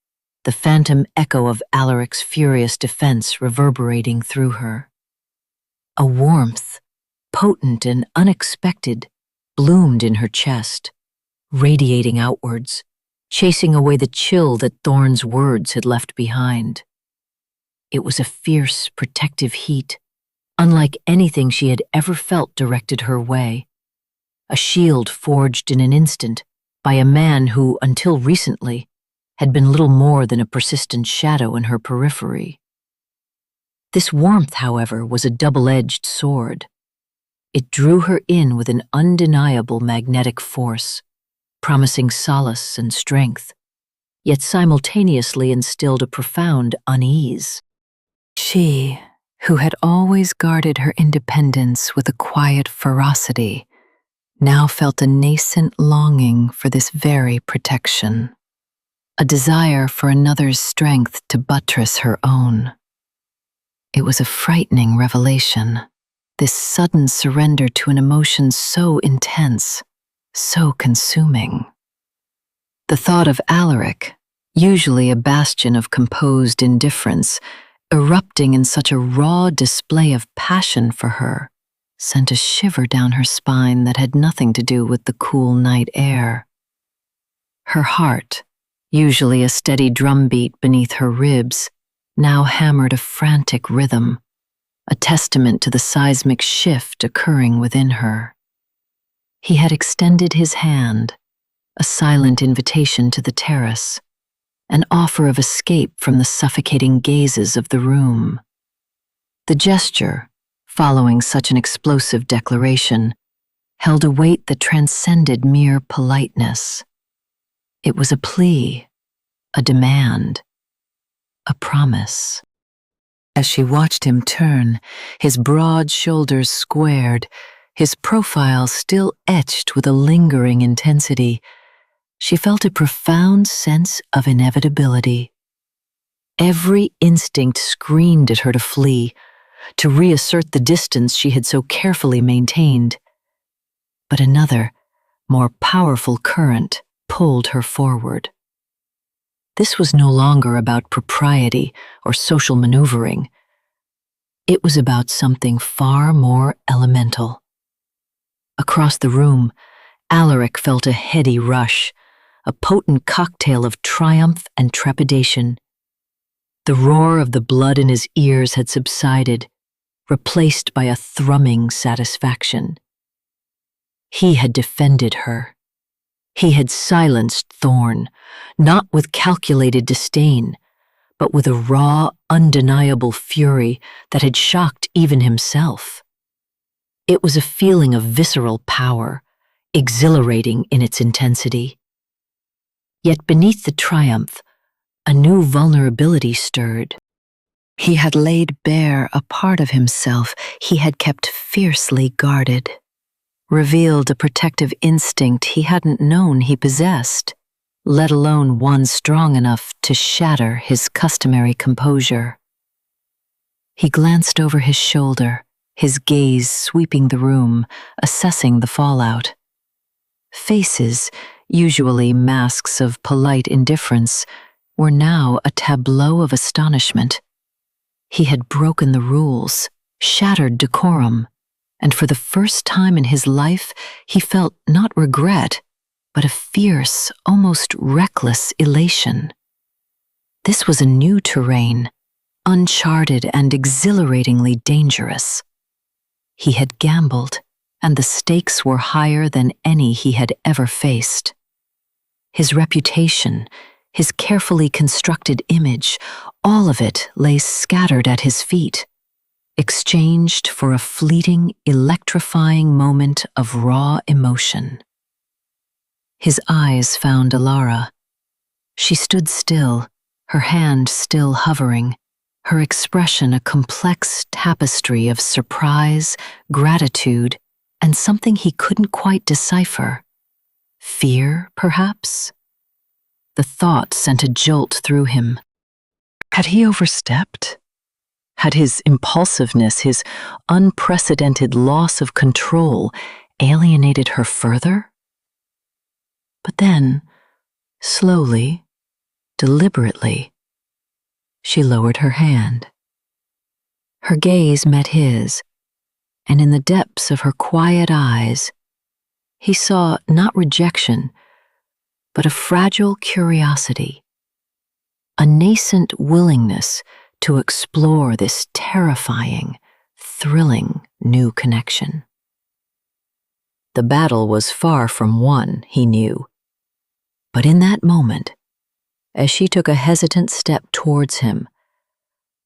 the phantom echo of Alaric's furious defense reverberating through her. A warmth, potent and unexpected, bloomed in her chest, radiating outwards, chasing away the chill that Thorn's words had left behind. It was a fierce, protective heat, unlike anything she had ever felt directed her way. A shield forged in an instant by a man who, until recently, had been little more than a persistent shadow in her periphery. This warmth, however, was a double-edged sword. It drew her in with an undeniable magnetic force, promising solace and strength, yet simultaneously instilled a profound unease. She, who had always guarded her independence with a quiet ferocity, now felt a nascent longing for this very protection, a desire for another's strength to buttress her own. It was a frightening revelation, this sudden surrender to an emotion so intense, so consuming. The thought of Alaric, usually a bastion of composed indifference, erupting in such a raw display of passion for her, sent a shiver down her spine that had nothing to do with the cool night air. Her heart, usually a steady drumbeat beneath her ribs, now hammered a frantic rhythm, a testament to the seismic shift occurring within her. He had extended his hand, a silent invitation to the terrace, an offer of escape from the suffocating gazes of the room. The gesture, following such an explosive declaration, held a weight that transcended mere politeness. It was a plea, a demand, a promise. As she watched him turn, his broad shoulders squared, his profile still etched with a lingering intensity, she felt a profound sense of inevitability. Every instinct screamed at her to flee, to reassert the distance she had so carefully maintained. But another, more powerful current pulled her forward. This was no longer about propriety or social maneuvering. It was about something far more elemental. Across the room, Alaric felt a heady rush, a potent cocktail of triumph and trepidation. The roar of the blood in his ears had subsided, replaced by a thrumming satisfaction. He had defended her. He had silenced Thorn, not with calculated disdain, but with a raw, undeniable fury that had shocked even himself. It was a feeling of visceral power, exhilarating in its intensity. Yet beneath the triumph, a new vulnerability stirred. He had laid bare a part of himself he had kept fiercely guarded, revealed a protective instinct he hadn't known he possessed, let alone one strong enough to shatter his customary composure. He glanced over his shoulder, his gaze sweeping the room, assessing the fallout. Faces, usually masks of polite indifference, were now a tableau of astonishment. He had broken the rules, shattered decorum, and for the first time in his life he felt not regret, but a fierce, almost reckless elation. This was a new terrain, uncharted and exhilaratingly dangerous. He had gambled, and the stakes were higher than any he had ever faced. His reputation, his carefully constructed image, all of it lay scattered at his feet, exchanged for a fleeting, electrifying moment of raw emotion. His eyes found Alara. She stood still, her hand still hovering, her expression a complex tapestry of surprise, gratitude, and something he couldn't quite decipher. Fear, perhaps? The thought sent a jolt through him. Had he overstepped? Had his impulsiveness, his unprecedented loss of control, alienated her further? But then, slowly, deliberately, she lowered her hand. Her gaze met his, and in the depths of her quiet eyes, he saw not rejection, but a fragile curiosity, a nascent willingness to explore this terrifying, thrilling new connection. The battle was far from won, he knew. But in that moment, as she took a hesitant step towards him,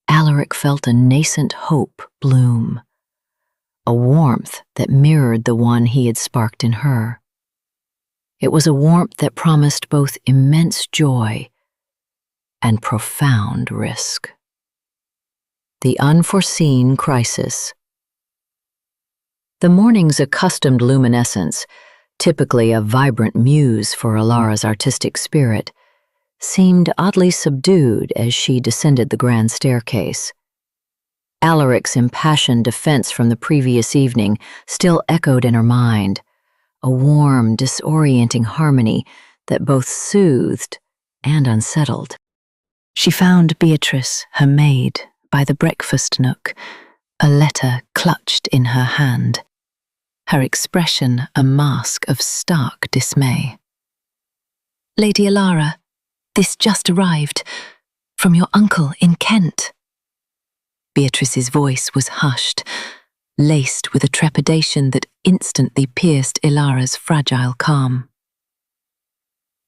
Alaric felt a nascent hope bloom, a warmth that mirrored the one he had sparked in her. It was a warmth that promised both immense joy and profound risk. The unforeseen crisis. The morning's accustomed luminescence, typically a vibrant muse for Alara's artistic spirit, seemed oddly subdued as she descended the grand staircase. Alaric's impassioned defense from the previous evening still echoed in her mind, a warm, disorienting harmony that both soothed and unsettled. She found Beatrice, her maid, by the breakfast nook, a letter clutched in her hand, her expression a mask of stark dismay. "Lady Alara, this just arrived, from your uncle in Kent." Beatrice's voice was hushed, laced with a trepidation that instantly pierced Ilara's fragile calm.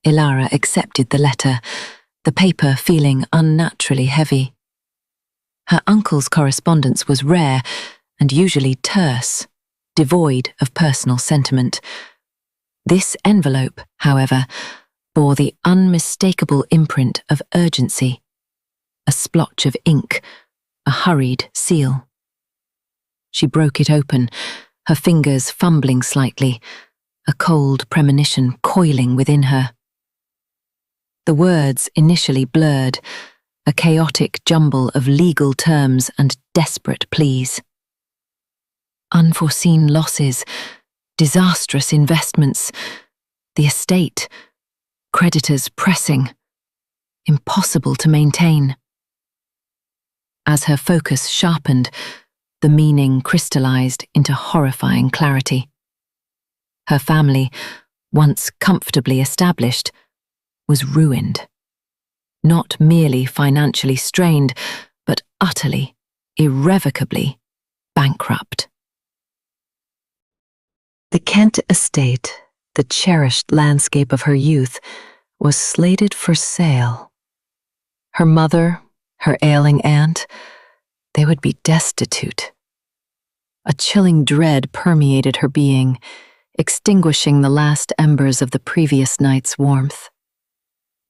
Ilara accepted the letter, the paper feeling unnaturally heavy. Her uncle's correspondence was rare and usually terse, devoid of personal sentiment. This envelope, however, bore the unmistakable imprint of urgency, a splotch of ink, a hurried seal. She broke it open, her fingers fumbling slightly, a cold premonition coiling within her. The words initially blurred, a chaotic jumble of legal terms and desperate pleas. Unforeseen losses, disastrous investments, the estate, creditors pressing, impossible to maintain. As her focus sharpened, the meaning crystallized into horrifying clarity. Her family, once comfortably established, was ruined. Not merely financially strained, but utterly, irrevocably bankrupt. The Kent estate, the cherished landscape of her youth, was slated for sale. Her mother, her ailing aunt, they would be destitute. A chilling dread permeated her being, extinguishing the last embers of the previous night's warmth.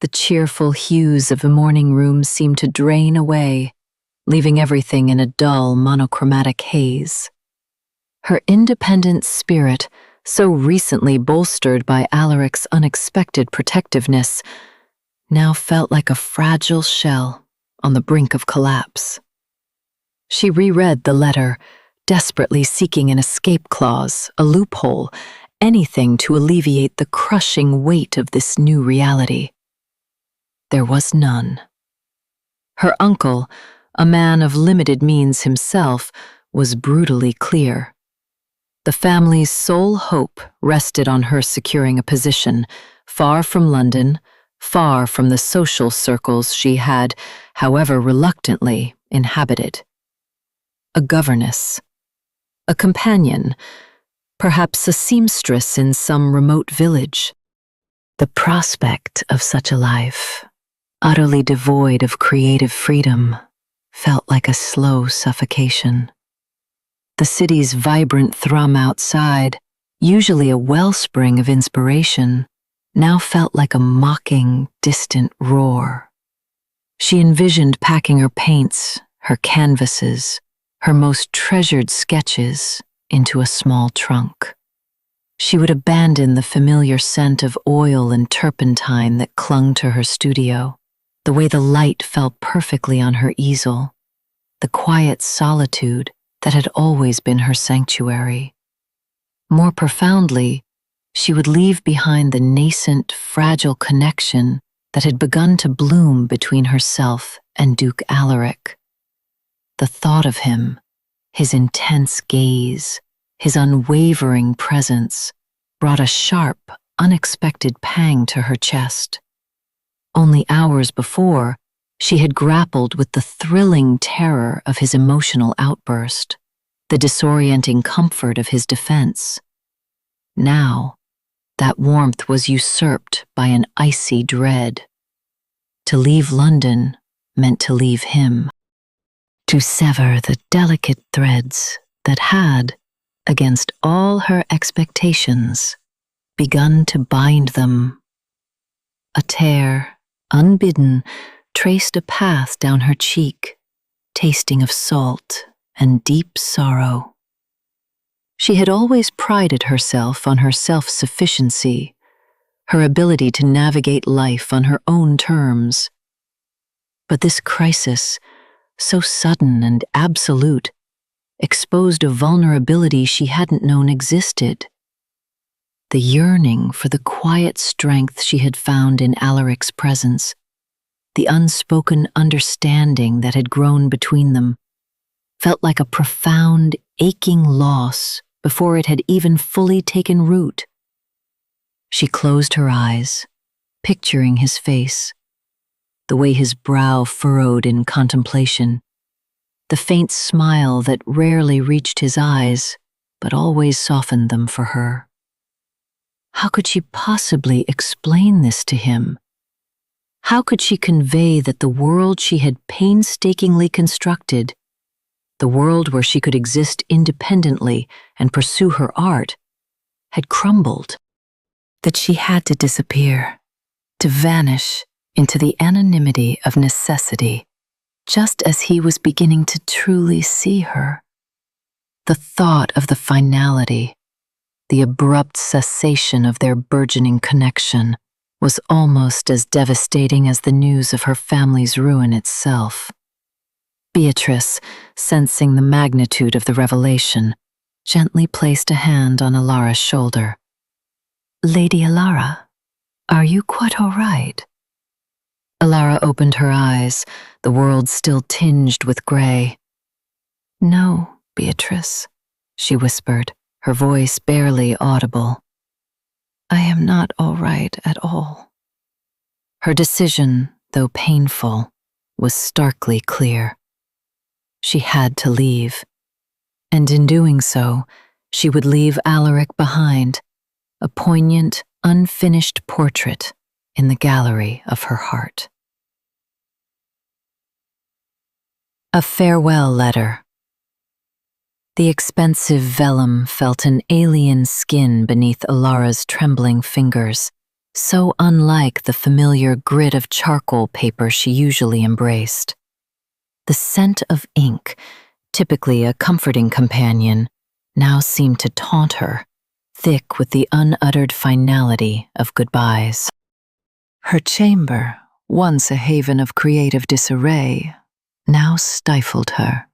The cheerful hues of the morning room seemed to drain away, leaving everything in a dull, monochromatic haze. Her independent spirit, so recently bolstered by Alaric's unexpected protectiveness, now felt like a fragile shell on the brink of collapse. She reread the letter, desperately seeking an escape clause, a loophole, anything to alleviate the crushing weight of this new reality. There was none. Her uncle, a man of limited means himself, was brutally clear. The family's sole hope rested on her securing a position, far from London, far from the social circles she had, however reluctantly, inhabited. A governess, a companion, perhaps a seamstress in some remote village. The prospect of such a life, utterly devoid of creative freedom, felt like a slow suffocation. The city's vibrant thrum outside, usually a wellspring of inspiration, now felt like a mocking, distant roar. She envisioned packing her paints, her canvases, her most treasured sketches into a small trunk. She would abandon the familiar scent of oil and turpentine that clung to her studio, the way the light fell perfectly on her easel, the quiet solitude that had always been her sanctuary. More profoundly, she would leave behind the nascent, fragile connection that had begun to bloom between herself and Duke Alaric. The thought of him, his intense gaze, his unwavering presence, brought a sharp, unexpected pang to her chest. Only hours before, she had grappled with the thrilling terror of his emotional outburst, the disorienting comfort of his defense. Now, that warmth was usurped by an icy dread. To leave London meant to leave him. To sever the delicate threads that had, against all her expectations, begun to bind them. A tear, unbidden, traced a path down her cheek, tasting of salt and deep sorrow. She had always prided herself on her self-sufficiency, her ability to navigate life on her own terms. But this crisis, so sudden and absolute, exposed a vulnerability she hadn't known existed. The yearning for the quiet strength she had found in Alaric's presence, the unspoken understanding that had grown between them, felt like a profound, aching loss before it had even fully taken root. She closed her eyes, picturing his face, the way his brow furrowed in contemplation, the faint smile that rarely reached his eyes but always softened them for her. How could she possibly explain this to him? How could she convey that the world she had painstakingly constructed, the world where she could exist independently and pursue her art, had crumbled? That she had to disappear, to vanish into the anonymity of necessity, just as he was beginning to truly see her. The thought of the finality, the abrupt cessation of their burgeoning connection, was almost as devastating as the news of her family's ruin itself. Beatrice, sensing the magnitude of the revelation, gently placed a hand on Alara's shoulder. "Lady Alara, are you quite all right?" Alara opened her eyes, the world still tinged with gray. "No, Beatrice," she whispered, her voice barely audible. "I am not all right at all." Her decision, though painful, was starkly clear. She had to leave, and in doing so, she would leave Alaric behind, a poignant, unfinished portrait in the gallery of her heart. A farewell letter. The expensive vellum felt an alien skin beneath Alara's trembling fingers, so unlike the familiar grit of charcoal paper she usually embraced. The scent of ink, typically a comforting companion, now seemed to taunt her, thick with the unuttered finality of goodbyes. Her chamber, once a haven of creative disarray, now stifled her.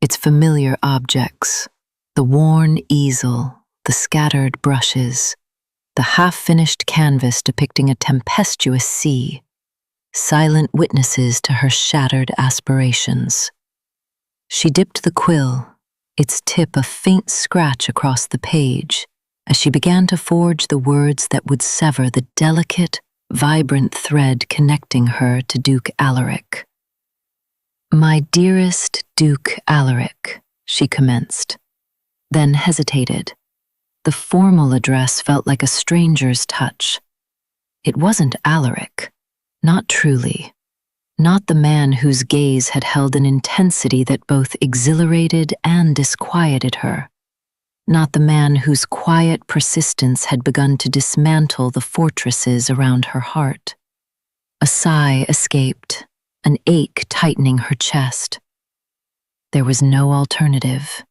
Its familiar objects, the worn easel, the scattered brushes, the half-finished canvas depicting a tempestuous sea, silent witnesses to her shattered aspirations. She dipped the quill, its tip a faint scratch across the page, as she began to forge the words that would sever the delicate, vibrant thread connecting her to Duke Alaric. "My dearest Duke Alaric," she commenced, then hesitated. The formal address felt like a stranger's touch. It wasn't Alaric, not truly, not the man whose gaze had held an intensity that both exhilarated and disquieted her, not the man whose quiet persistence had begun to dismantle the fortresses around her heart. A sigh escaped, an ache tightening her chest. There was no alternative.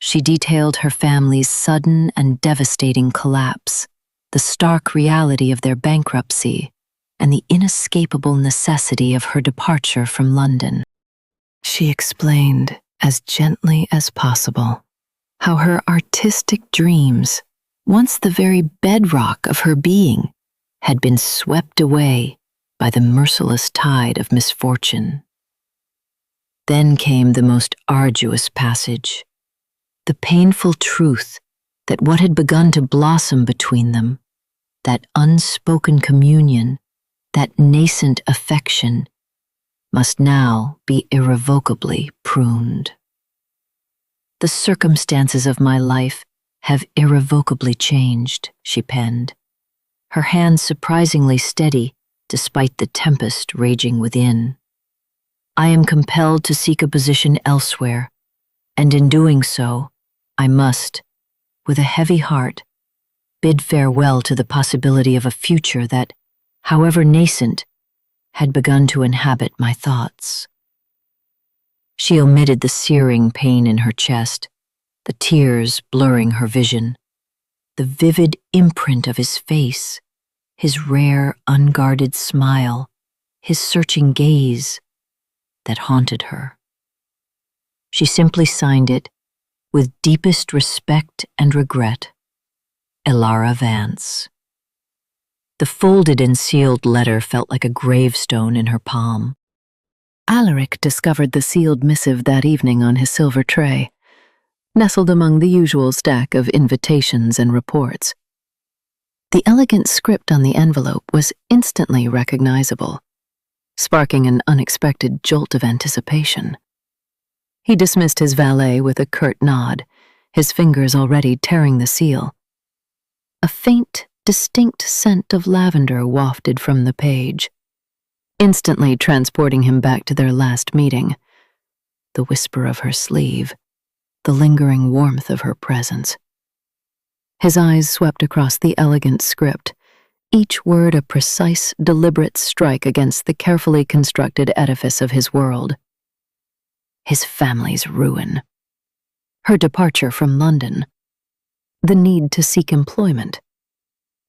She detailed her family's sudden and devastating collapse, the stark reality of their bankruptcy, and the inescapable necessity of her departure from London. She explained, as gently as possible, how her artistic dreams, once the very bedrock of her being, had been swept away by the merciless tide of misfortune. Then came the most arduous passage, the painful truth that what had begun to blossom between them, that unspoken communion, that nascent affection, must now be irrevocably pruned. "The circumstances of my life have irrevocably changed," she penned, her hand surprisingly steady despite the tempest raging within. "I am compelled to seek a position elsewhere, and in doing so, I must, with a heavy heart, bid farewell to the possibility of a future that, however nascent, had begun to inhabit my thoughts." She omitted the searing pain in her chest, the tears blurring her vision, the vivid imprint of his face, his rare, unguarded smile, his searching gaze that haunted her. She simply signed it with deepest respect and regret, Elara Vance. The folded and sealed letter felt like a gravestone in her palm. Alaric discovered the sealed missive that evening on his silver tray, nestled among the usual stack of invitations and reports. The elegant script on the envelope was instantly recognizable, sparking an unexpected jolt of anticipation. He dismissed his valet with a curt nod, his fingers already tearing the seal. A faint, distinct scent of lavender wafted from the page, instantly transporting him back to their last meeting. The whisper of her sleeve, the lingering warmth of her presence. His eyes swept across the elegant script, each word a precise, deliberate strike against the carefully constructed edifice of his world. His family's ruin. Her departure from London. The need to seek employment.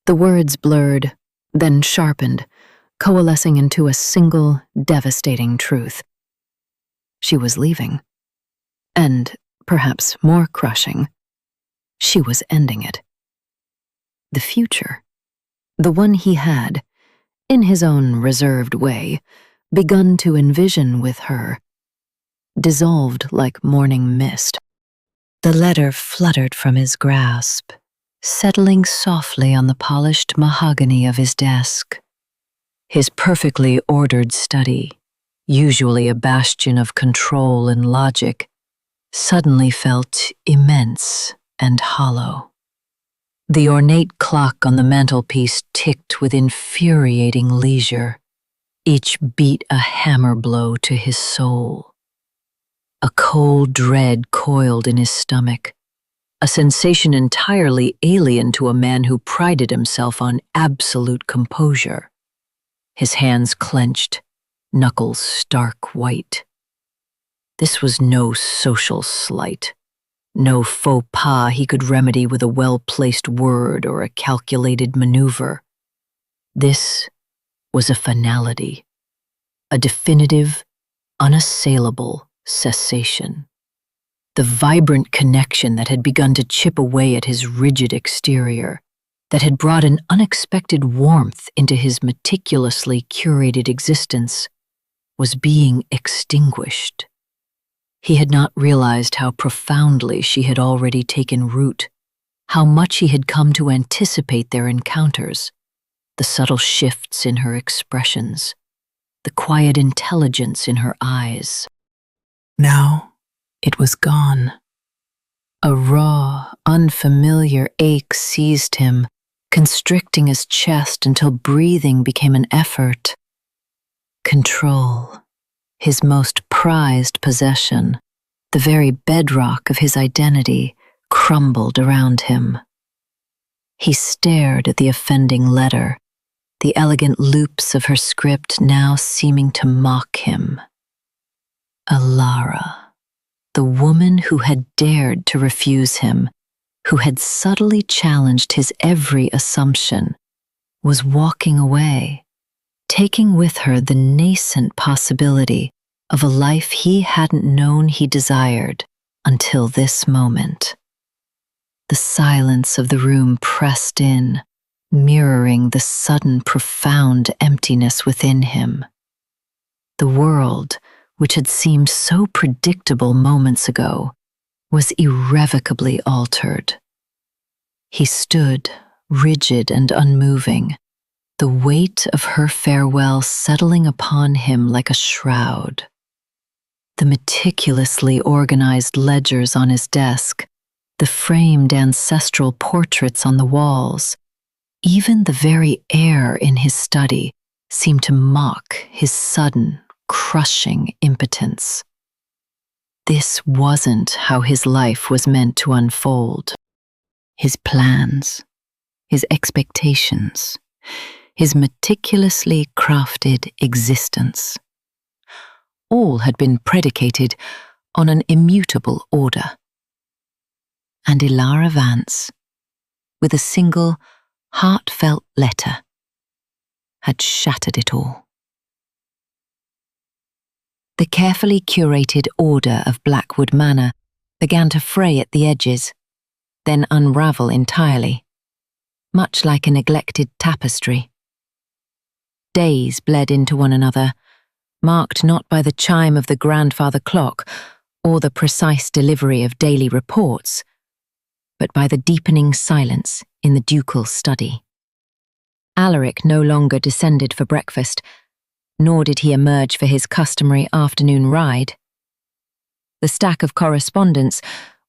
The words blurred, then sharpened, coalescing into a single, devastating truth. She was leaving. And, perhaps more crushing, she was ending it. The future, the one he had, in his own reserved way, begun to envision with her, dissolved like morning mist. The letter fluttered from his grasp, settling softly on the polished mahogany of his desk. His perfectly ordered study, usually a bastion of control and logic, suddenly felt immense and hollow. The ornate clock on the mantelpiece ticked with infuriating leisure, each beat a hammer blow to his soul. A cold dread coiled in his stomach, a sensation entirely alien to a man who prided himself on absolute composure. His hands clenched, knuckles stark white. This was no social slight, no faux pas he could remedy with a well-placed word or a calculated maneuver. This was a finality, a definitive, unassailable cessation. The vibrant connection that had begun to chip away at his rigid exterior, that had brought an unexpected warmth into his meticulously curated existence, was being extinguished. He had not realized how profoundly she had already taken root, how much he had come to anticipate their encounters, the subtle shifts in her expressions, the quiet intelligence in her eyes. Now it was gone. A raw, unfamiliar ache seized him, constricting his chest until breathing became an effort. Control, his most prized possession, the very bedrock of his identity, crumbled around him. He stared at the offending letter, the elegant loops of her script now seeming to mock him. Elara, the woman who had dared to refuse him, who had subtly challenged his every assumption, was walking away, taking with her the nascent possibility of a life he hadn't known he desired until this moment. The silence of the room pressed in, mirroring the sudden profound emptiness within him. The world, which had seemed so predictable moments ago, was irrevocably altered. He stood, rigid and unmoving, the weight of her farewell settling upon him like a shroud. The meticulously organized ledgers on his desk, the framed ancestral portraits on the walls, even the very air in his study seemed to mock his sudden, crushing impotence. This wasn't how his life was meant to unfold. His plans, his expectations, his meticulously crafted existence, all had been predicated on an immutable order. and Ilara Vance, with a single, heartfelt letter, had shattered it all. The carefully curated order of Blackwood Manor began to fray at the edges, then unravel entirely, much like a neglected tapestry. Days bled into one another, marked not by the chime of the grandfather clock or the precise delivery of daily reports, but by the deepening silence in the ducal study. Alaric no longer descended for breakfast, nor did he emerge for his customary afternoon ride. The stack of correspondence,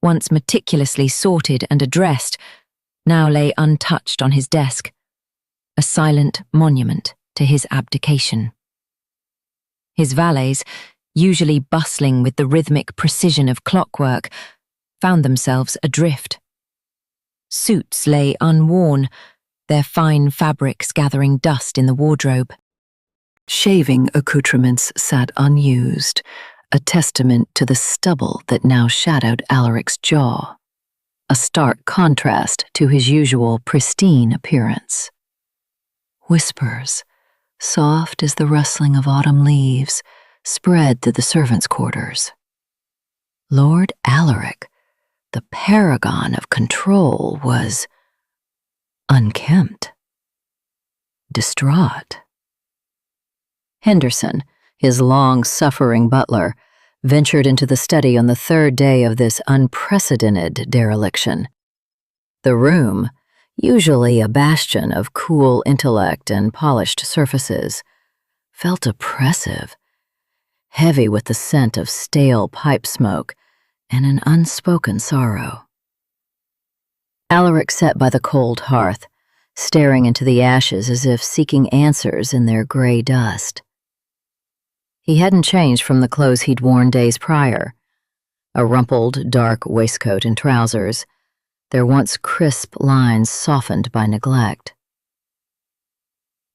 once meticulously sorted and addressed, now lay untouched on his desk, a silent monument to his abdication. His valets, usually bustling with the rhythmic precision of clockwork, found themselves adrift. Suits lay unworn, their fine fabrics gathering dust in the wardrobe. Shaving accoutrements sat unused, a testament to the stubble that now shadowed Alaric's jaw, a stark contrast to his usual pristine appearance. Whispers, soft as the rustling of autumn leaves, spread through the servants' quarters. Lord Alaric, the paragon of control, was unkempt, distraught. Henderson, his long-suffering butler, ventured into the study on the third day of this unprecedented dereliction. The room, usually a bastion of cool intellect and polished surfaces, felt oppressive, heavy with the scent of stale pipe smoke and an unspoken sorrow. Alaric sat by the cold hearth, staring into the ashes as if seeking answers in their gray dust. He hadn't changed from the clothes he'd worn days prior, a rumpled, dark waistcoat and trousers, their once crisp lines softened by neglect.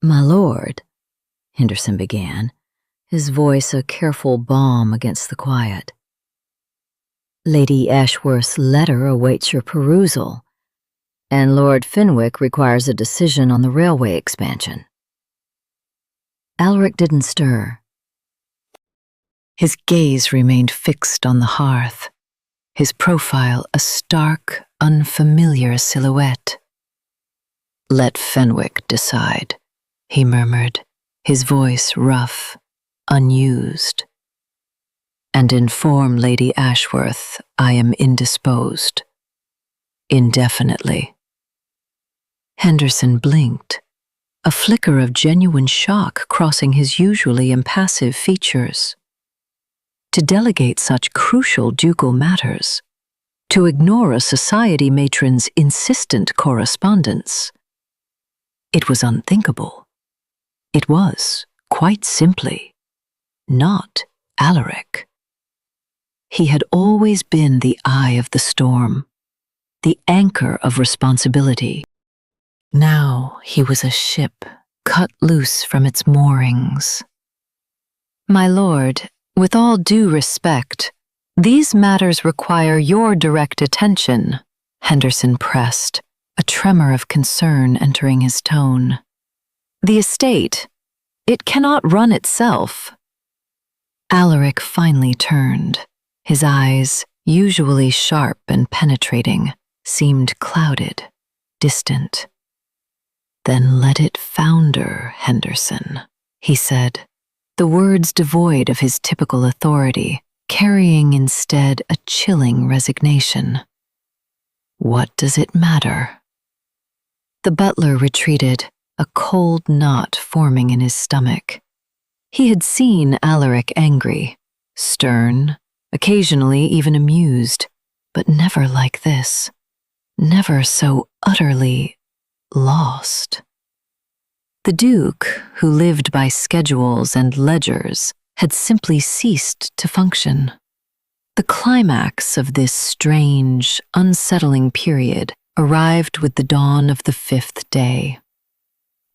"My lord," Henderson began, his voice a careful balm against the quiet. "Lady Ashworth's letter awaits your perusal, and Lord Fenwick requires a decision on the railway expansion." Alaric didn't stir. His gaze remained fixed on the hearth, his profile a stark, unfamiliar silhouette. "Let Fenwick decide," he murmured, his voice rough, unused. "And inform Lady Ashworth I am indisposed. Indefinitely." Henderson blinked, a flicker of genuine shock crossing his usually impassive features. To delegate such crucial ducal matters, to ignore a society matron's insistent correspondence. It was unthinkable. It was, quite simply, not Alaric. He had always been the eye of the storm, the anchor of responsibility. Now he was a ship cut loose from its moorings. "My lord, with all due respect, these matters require your direct attention," Henderson pressed, a tremor of concern entering his tone. "The estate, it cannot run itself." Alaric finally turned. His eyes, usually sharp and penetrating, seemed clouded, distant. "Then let it founder, Henderson," he said, the words devoid of his typical authority, carrying instead a chilling resignation. "What does it matter?" The butler retreated, a cold knot forming in his stomach. He had seen Alaric angry, stern, occasionally even amused, but never like this, never so utterly lost. The Duke, who lived by schedules and ledgers, had simply ceased to function. The climax of this strange, unsettling period arrived with the dawn of the 5th day.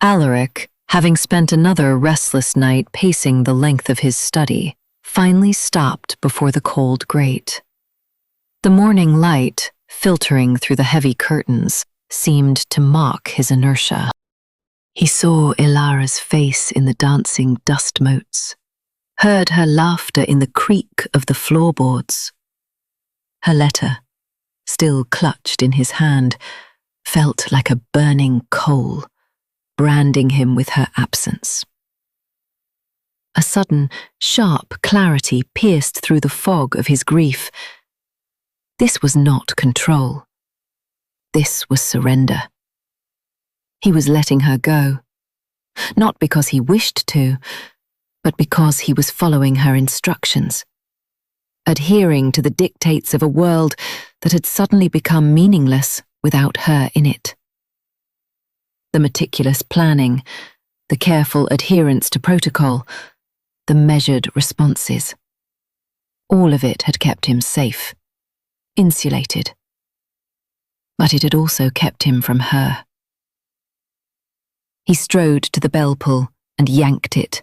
Alaric, having spent another restless night pacing the length of his study, finally stopped before the cold grate. The morning light, filtering through the heavy curtains, seemed to mock his inertia. He saw Ilara's face in the dancing dust motes, heard her laughter in the creak of the floorboards. Her letter, still clutched in his hand, felt like a burning coal, branding him with her absence. A sudden, sharp clarity pierced through the fog of his grief. This was not control. This was surrender. He was letting her go, not because he wished to, but because he was following her instructions, adhering to the dictates of a world that had suddenly become meaningless without her in it. The meticulous planning, the careful adherence to protocol, the measured responses. All of it had kept him safe, insulated. But it had also kept him from her. He strode to the bell pull and yanked it,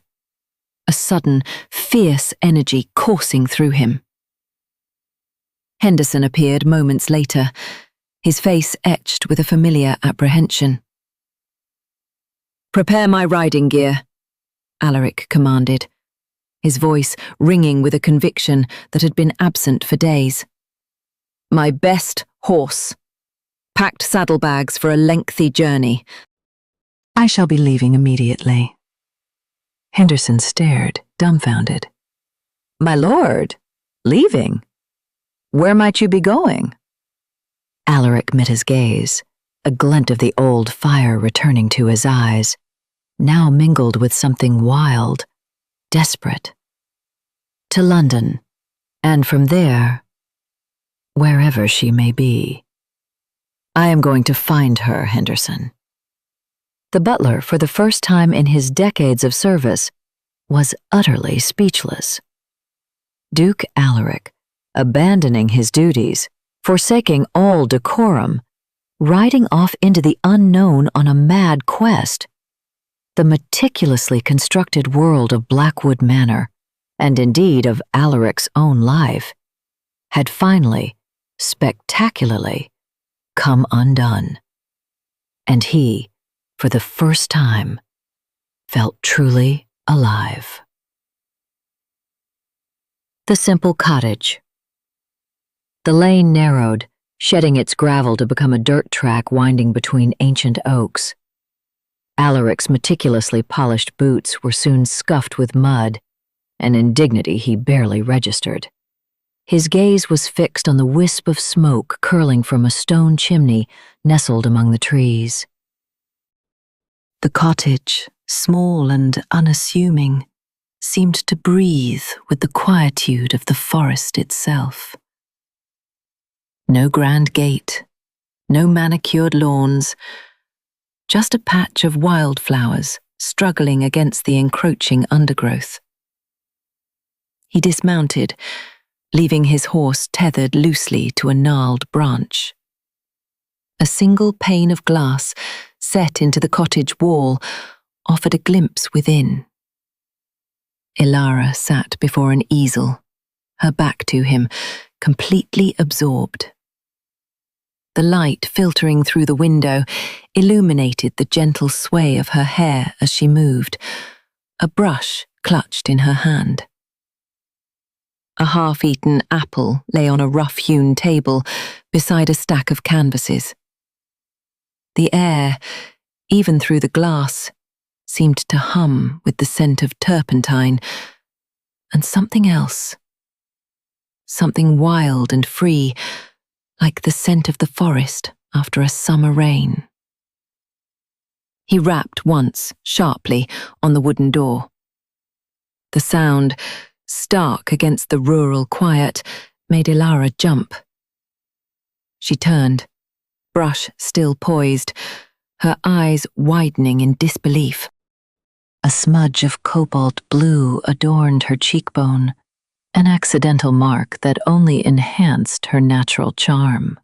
a sudden, fierce energy coursing through him. Henderson appeared moments later, his face etched with a familiar apprehension. "Prepare my riding gear," Alaric commanded, his voice ringing with a conviction that had been absent for days. "My best horse. Packed saddlebags for a lengthy journey." "I shall be leaving immediately." Henderson stared, dumbfounded. "My lord, leaving? Where might you be going?" Alaric met his gaze, a glint of the old fire returning to his eyes, now mingled with something wild, desperate. "To London, and from there, wherever she may be. I am going to find her, Henderson." The butler, for the first time in his decades of service, was utterly speechless. Duke Alaric, abandoning his duties, forsaking all decorum, riding off into the unknown on a mad quest. The meticulously constructed world of Blackwood Manor, and indeed of Alaric's own life, had finally, spectacularly, come undone. And he, for the first time, felt truly alive. The simple cottage. The lane narrowed, shedding its gravel to become a dirt track winding between ancient oaks. Alaric's meticulously polished boots were soon scuffed with mud, an indignity he barely registered. His gaze was fixed on the wisp of smoke curling from a stone chimney nestled among the trees. The cottage, small and unassuming, seemed to breathe with the quietude of the forest itself. No grand gate, no manicured lawns, just a patch of wildflowers struggling against the encroaching undergrowth. He dismounted, leaving his horse tethered loosely to a gnarled branch. A single pane of glass set into the cottage wall offered a glimpse within. Ilara sat before an easel, her back to him, completely absorbed. The light filtering through the window illuminated the gentle sway of her hair as she moved, a brush clutched in her hand. A half-eaten apple lay on a rough-hewn table beside a stack of canvases. The air, even through the glass, seemed to hum with the scent of turpentine, and something else. Something wild and free, like the scent of the forest after a summer rain. He rapped once, sharply, on the wooden door. The sound, stark against the rural quiet, made Ilara jump. She turned, brush still poised, her eyes widening in disbelief. A smudge of cobalt blue adorned her cheekbone, an accidental mark that only enhanced her natural charm.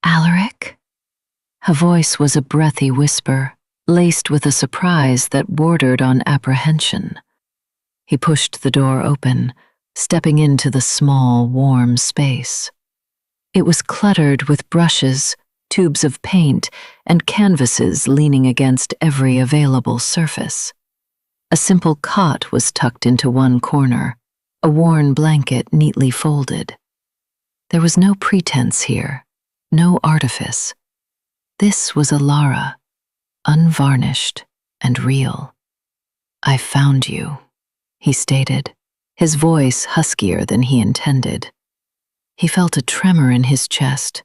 "Alaric?" Her voice was a breathy whisper, laced with a surprise that bordered on apprehension. He pushed the door open, stepping into the small, warm space. It was cluttered with brushes, tubes of paint, and canvases leaning against every available surface. A simple cot was tucked into one corner, a worn blanket neatly folded. There was no pretense here, no artifice. This was Alara, unvarnished and real. "I found you," he stated, his voice huskier than he intended. He felt a tremor in his chest,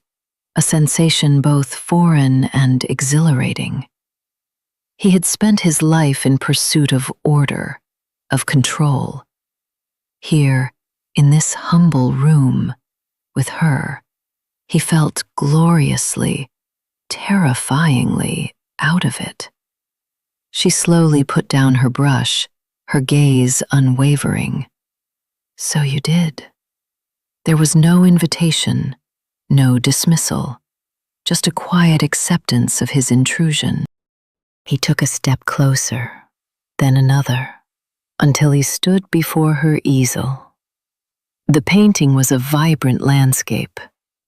a sensation both foreign and exhilarating. He had spent his life in pursuit of order, of control. Here, in this humble room, with her, he felt gloriously, terrifyingly out of it. She slowly put down her brush, her gaze unwavering. "So you did." There was no invitation, no dismissal, just a quiet acceptance of his intrusion. He took a step closer, then another, until he stood before her easel. The painting was a vibrant landscape,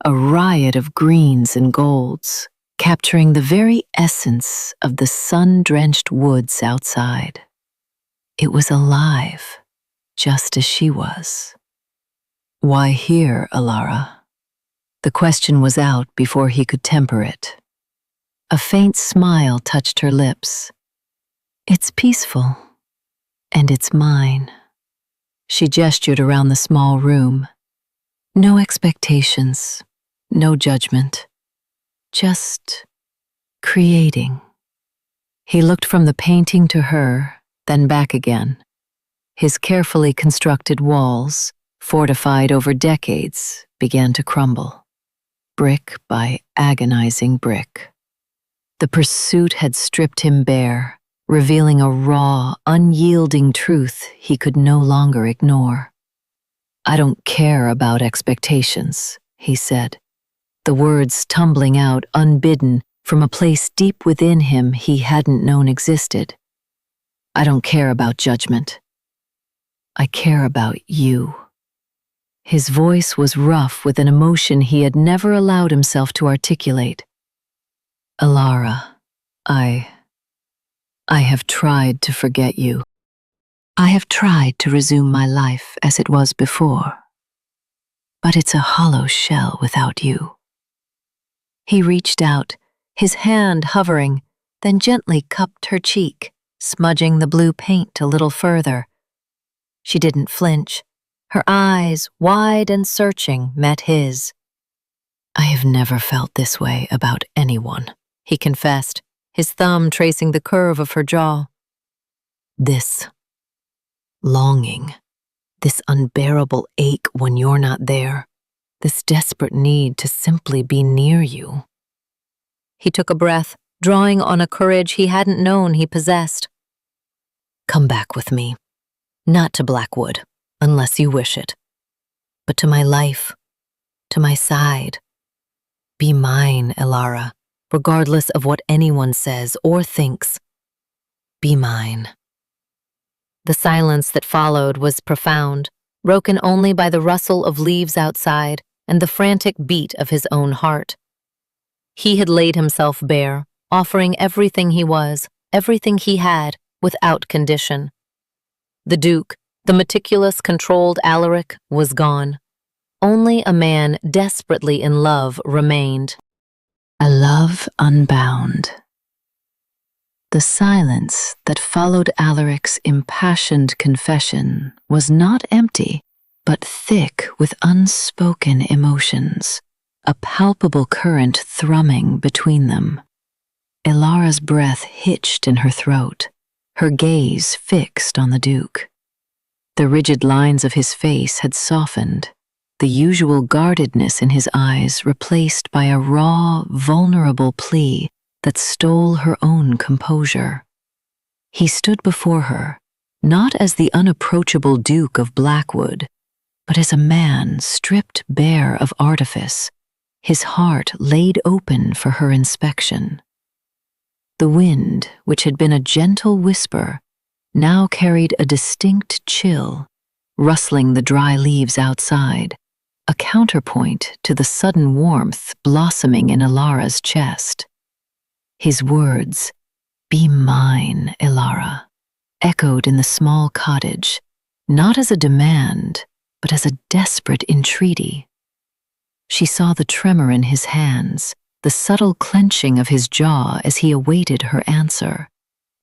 a riot of greens and golds, capturing the very essence of the sun-drenched woods outside. It was alive, just as she was. "Why here, Alara?" The question was out before he could temper it. A faint smile touched her lips. "It's peaceful, and it's mine." She gestured around the small room. No expectations, no judgment, just creating. He looked from the painting to her, then back again. His carefully constructed walls, fortified over decades, began to crumble, brick by agonizing brick. The pursuit had stripped him bare, revealing a raw, unyielding truth he could no longer ignore. "I don't care about expectations," he said, the words tumbling out unbidden from a place deep within him he hadn't known existed. "I don't care about judgment. I care about you." His voice was rough with an emotion he had never allowed himself to articulate. "Alara, I have tried to forget you. I have tried to resume my life as it was before. But it's a hollow shell without you." He reached out, his hand hovering, then gently cupped her cheek, smudging the blue paint a little further. She didn't flinch. Her eyes, wide and searching, met his. "I have never felt this way about anyone," he confessed, his thumb tracing the curve of her jaw. "This longing, this unbearable ache when you're not there, this desperate need to simply be near you." He took a breath, drawing on a courage he hadn't known he possessed. "Come back with me, not to Blackwood, unless you wish it, but to my life, to my side. Be mine, Alara, regardless of what anyone says or thinks. Be mine." The silence that followed was profound, broken only by the rustle of leaves outside and the frantic beat of his own heart. He had laid himself bare, offering everything he was, everything he had, without condition. The Duke, the meticulous, controlled Alaric, was gone. Only a man desperately in love remained. A love unbound. The silence that followed Alaric's impassioned confession was not empty, but thick with unspoken emotions, a palpable current thrumming between them. Ilara's breath hitched in her throat, her gaze fixed on the Duke. The rigid lines of his face had softened, the usual guardedness in his eyes replaced by a raw, vulnerable plea that stole her own composure. He stood before her, not as the unapproachable Duke of Blackwood, but as a man stripped bare of artifice, his heart laid open for her inspection. The wind, which had been a gentle whisper, now carried a distinct chill, rustling the dry leaves outside, a counterpoint to the sudden warmth blossoming in Ilara's chest. His words, "Be mine, Ilara," echoed in the small cottage, not as a demand, but as a desperate entreaty. She saw the tremor in his hands, the subtle clenching of his jaw as he awaited her answer.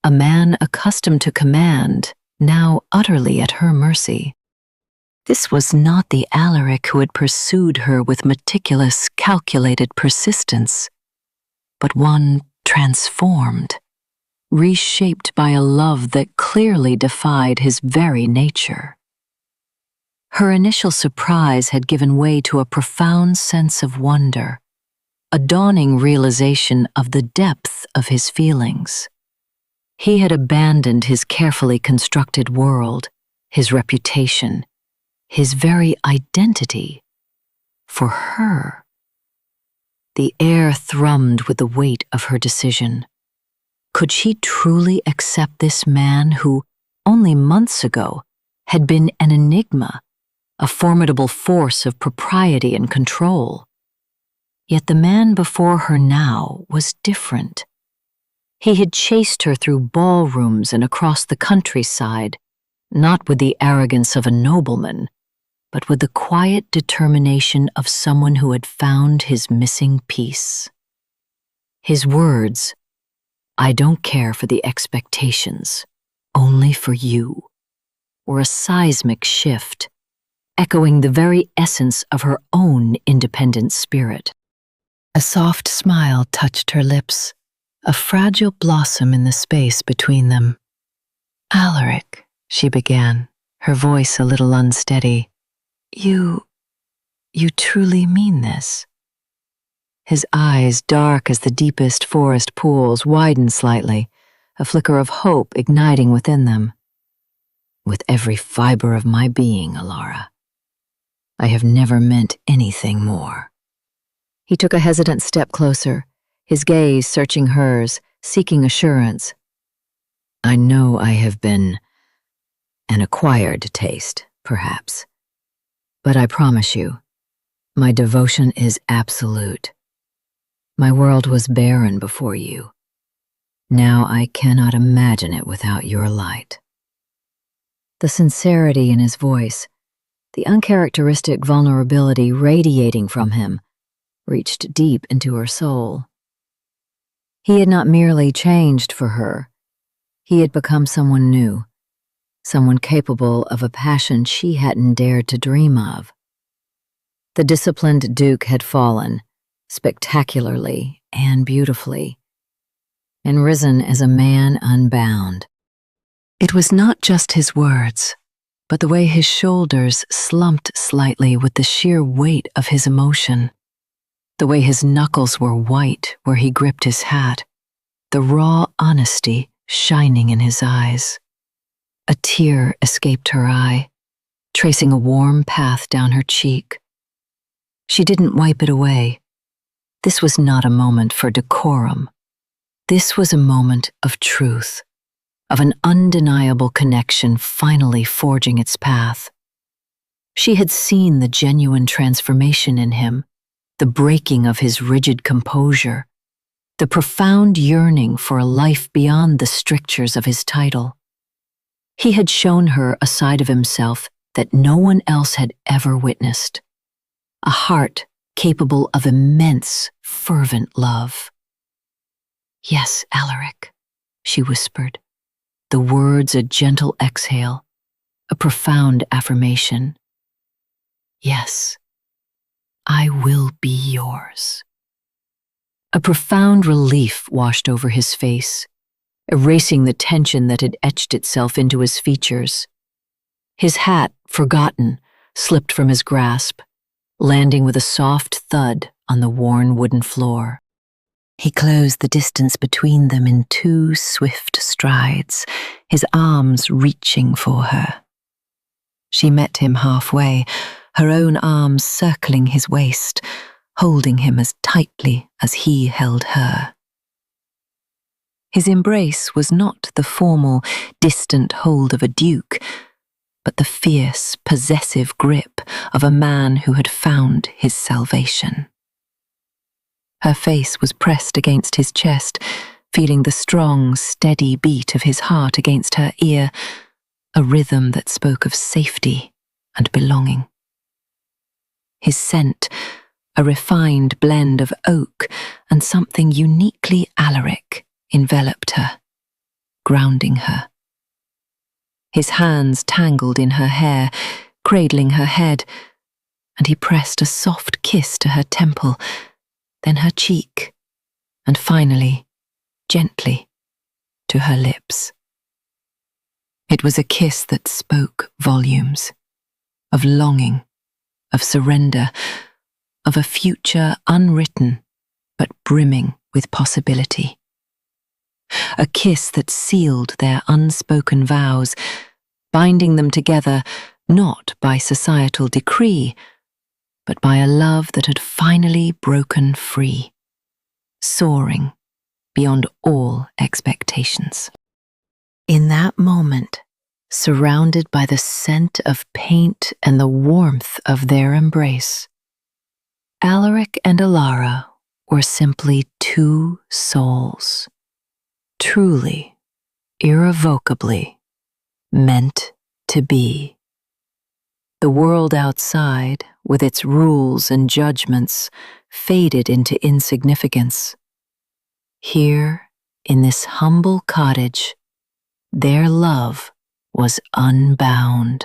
A man accustomed to command, now utterly at her mercy. This was not the Alaric who had pursued her with meticulous, calculated persistence, but one transformed, reshaped by a love that clearly defied his very nature. Her initial surprise had given way to a profound sense of wonder, a dawning realization of the depth of his feelings. He had abandoned his carefully constructed world, his reputation, his very identity, for her. The air thrummed with the weight of her decision. Could she truly accept this man who, only months ago, had been an enigma, a formidable force of propriety and control? Yet the man before her now was different. He had chased her through ballrooms and across the countryside, not with the arrogance of a nobleman, but with the quiet determination of someone who had found his missing piece. His words, "I don't care for the expectations, only for you," were a seismic shift, echoing the very essence of her own independent spirit. A soft smile touched her lips, a fragile blossom in the space between them. "Alaric," she began, her voice a little unsteady, You truly mean this?" His eyes, dark as the deepest forest pools, widened slightly, a flicker of hope igniting within them. "With every fiber of my being, Ilara. I have never meant anything more." He took a hesitant step closer, his gaze searching hers, seeking assurance. "I know I have been an acquired taste, perhaps. But I promise you, my devotion is absolute. My world was barren before you. Now I cannot imagine it without your light." The sincerity in his voice, the uncharacteristic vulnerability radiating from him, reached deep into her soul. He had not merely changed for her. He had become someone new, someone capable of a passion she hadn't dared to dream of. The disciplined Duke had fallen, spectacularly and beautifully, and risen as a man unbound. It was not just his words, but the way his shoulders slumped slightly with the sheer weight of his emotion, the way his knuckles were white where he gripped his hat, the raw honesty shining in his eyes. A tear escaped her eye, tracing a warm path down her cheek. She didn't wipe it away. This was not a moment for decorum. This was a moment of truth, of an undeniable connection finally forging its path. She had seen the genuine transformation in him, the breaking of his rigid composure, the profound yearning for a life beyond the strictures of his title. He had shown her a side of himself that no one else had ever witnessed, a heart capable of immense, fervent love. "Yes, Alaric," she whispered, the words a gentle exhale, a profound affirmation. "Yes, I will be yours." A profound relief washed over his face, erasing the tension that had etched itself into his features. His hat, forgotten, slipped from his grasp, landing with a soft thud on the worn wooden floor. He closed the distance between them in 2 swift strides, his arms reaching for her. She met him halfway, her own arms circling his waist, holding him as tightly as he held her. His embrace was not the formal, distant hold of a duke, but the fierce, possessive grip of a man who had found his salvation. Her face was pressed against his chest, feeling the strong, steady beat of his heart against her ear, a rhythm that spoke of safety and belonging. His scent, a refined blend of oak and something uniquely Alaric, enveloped her, grounding her. His hands tangled in her hair, cradling her head, and he pressed a soft kiss to her temple, then her cheek, and finally, gently, to her lips. It was a kiss that spoke volumes, of longing, of surrender, of a future unwritten but brimming with possibility. A kiss that sealed their unspoken vows, binding them together not by societal decree, but by a love that had finally broken free, soaring beyond all expectations. In that moment, surrounded by the scent of paint and the warmth of their embrace, Alaric and Alara were simply two souls, truly, irrevocably meant to be. The world outside, with its rules and judgments, faded into insignificance. Here, in this humble cottage, their love was unbound.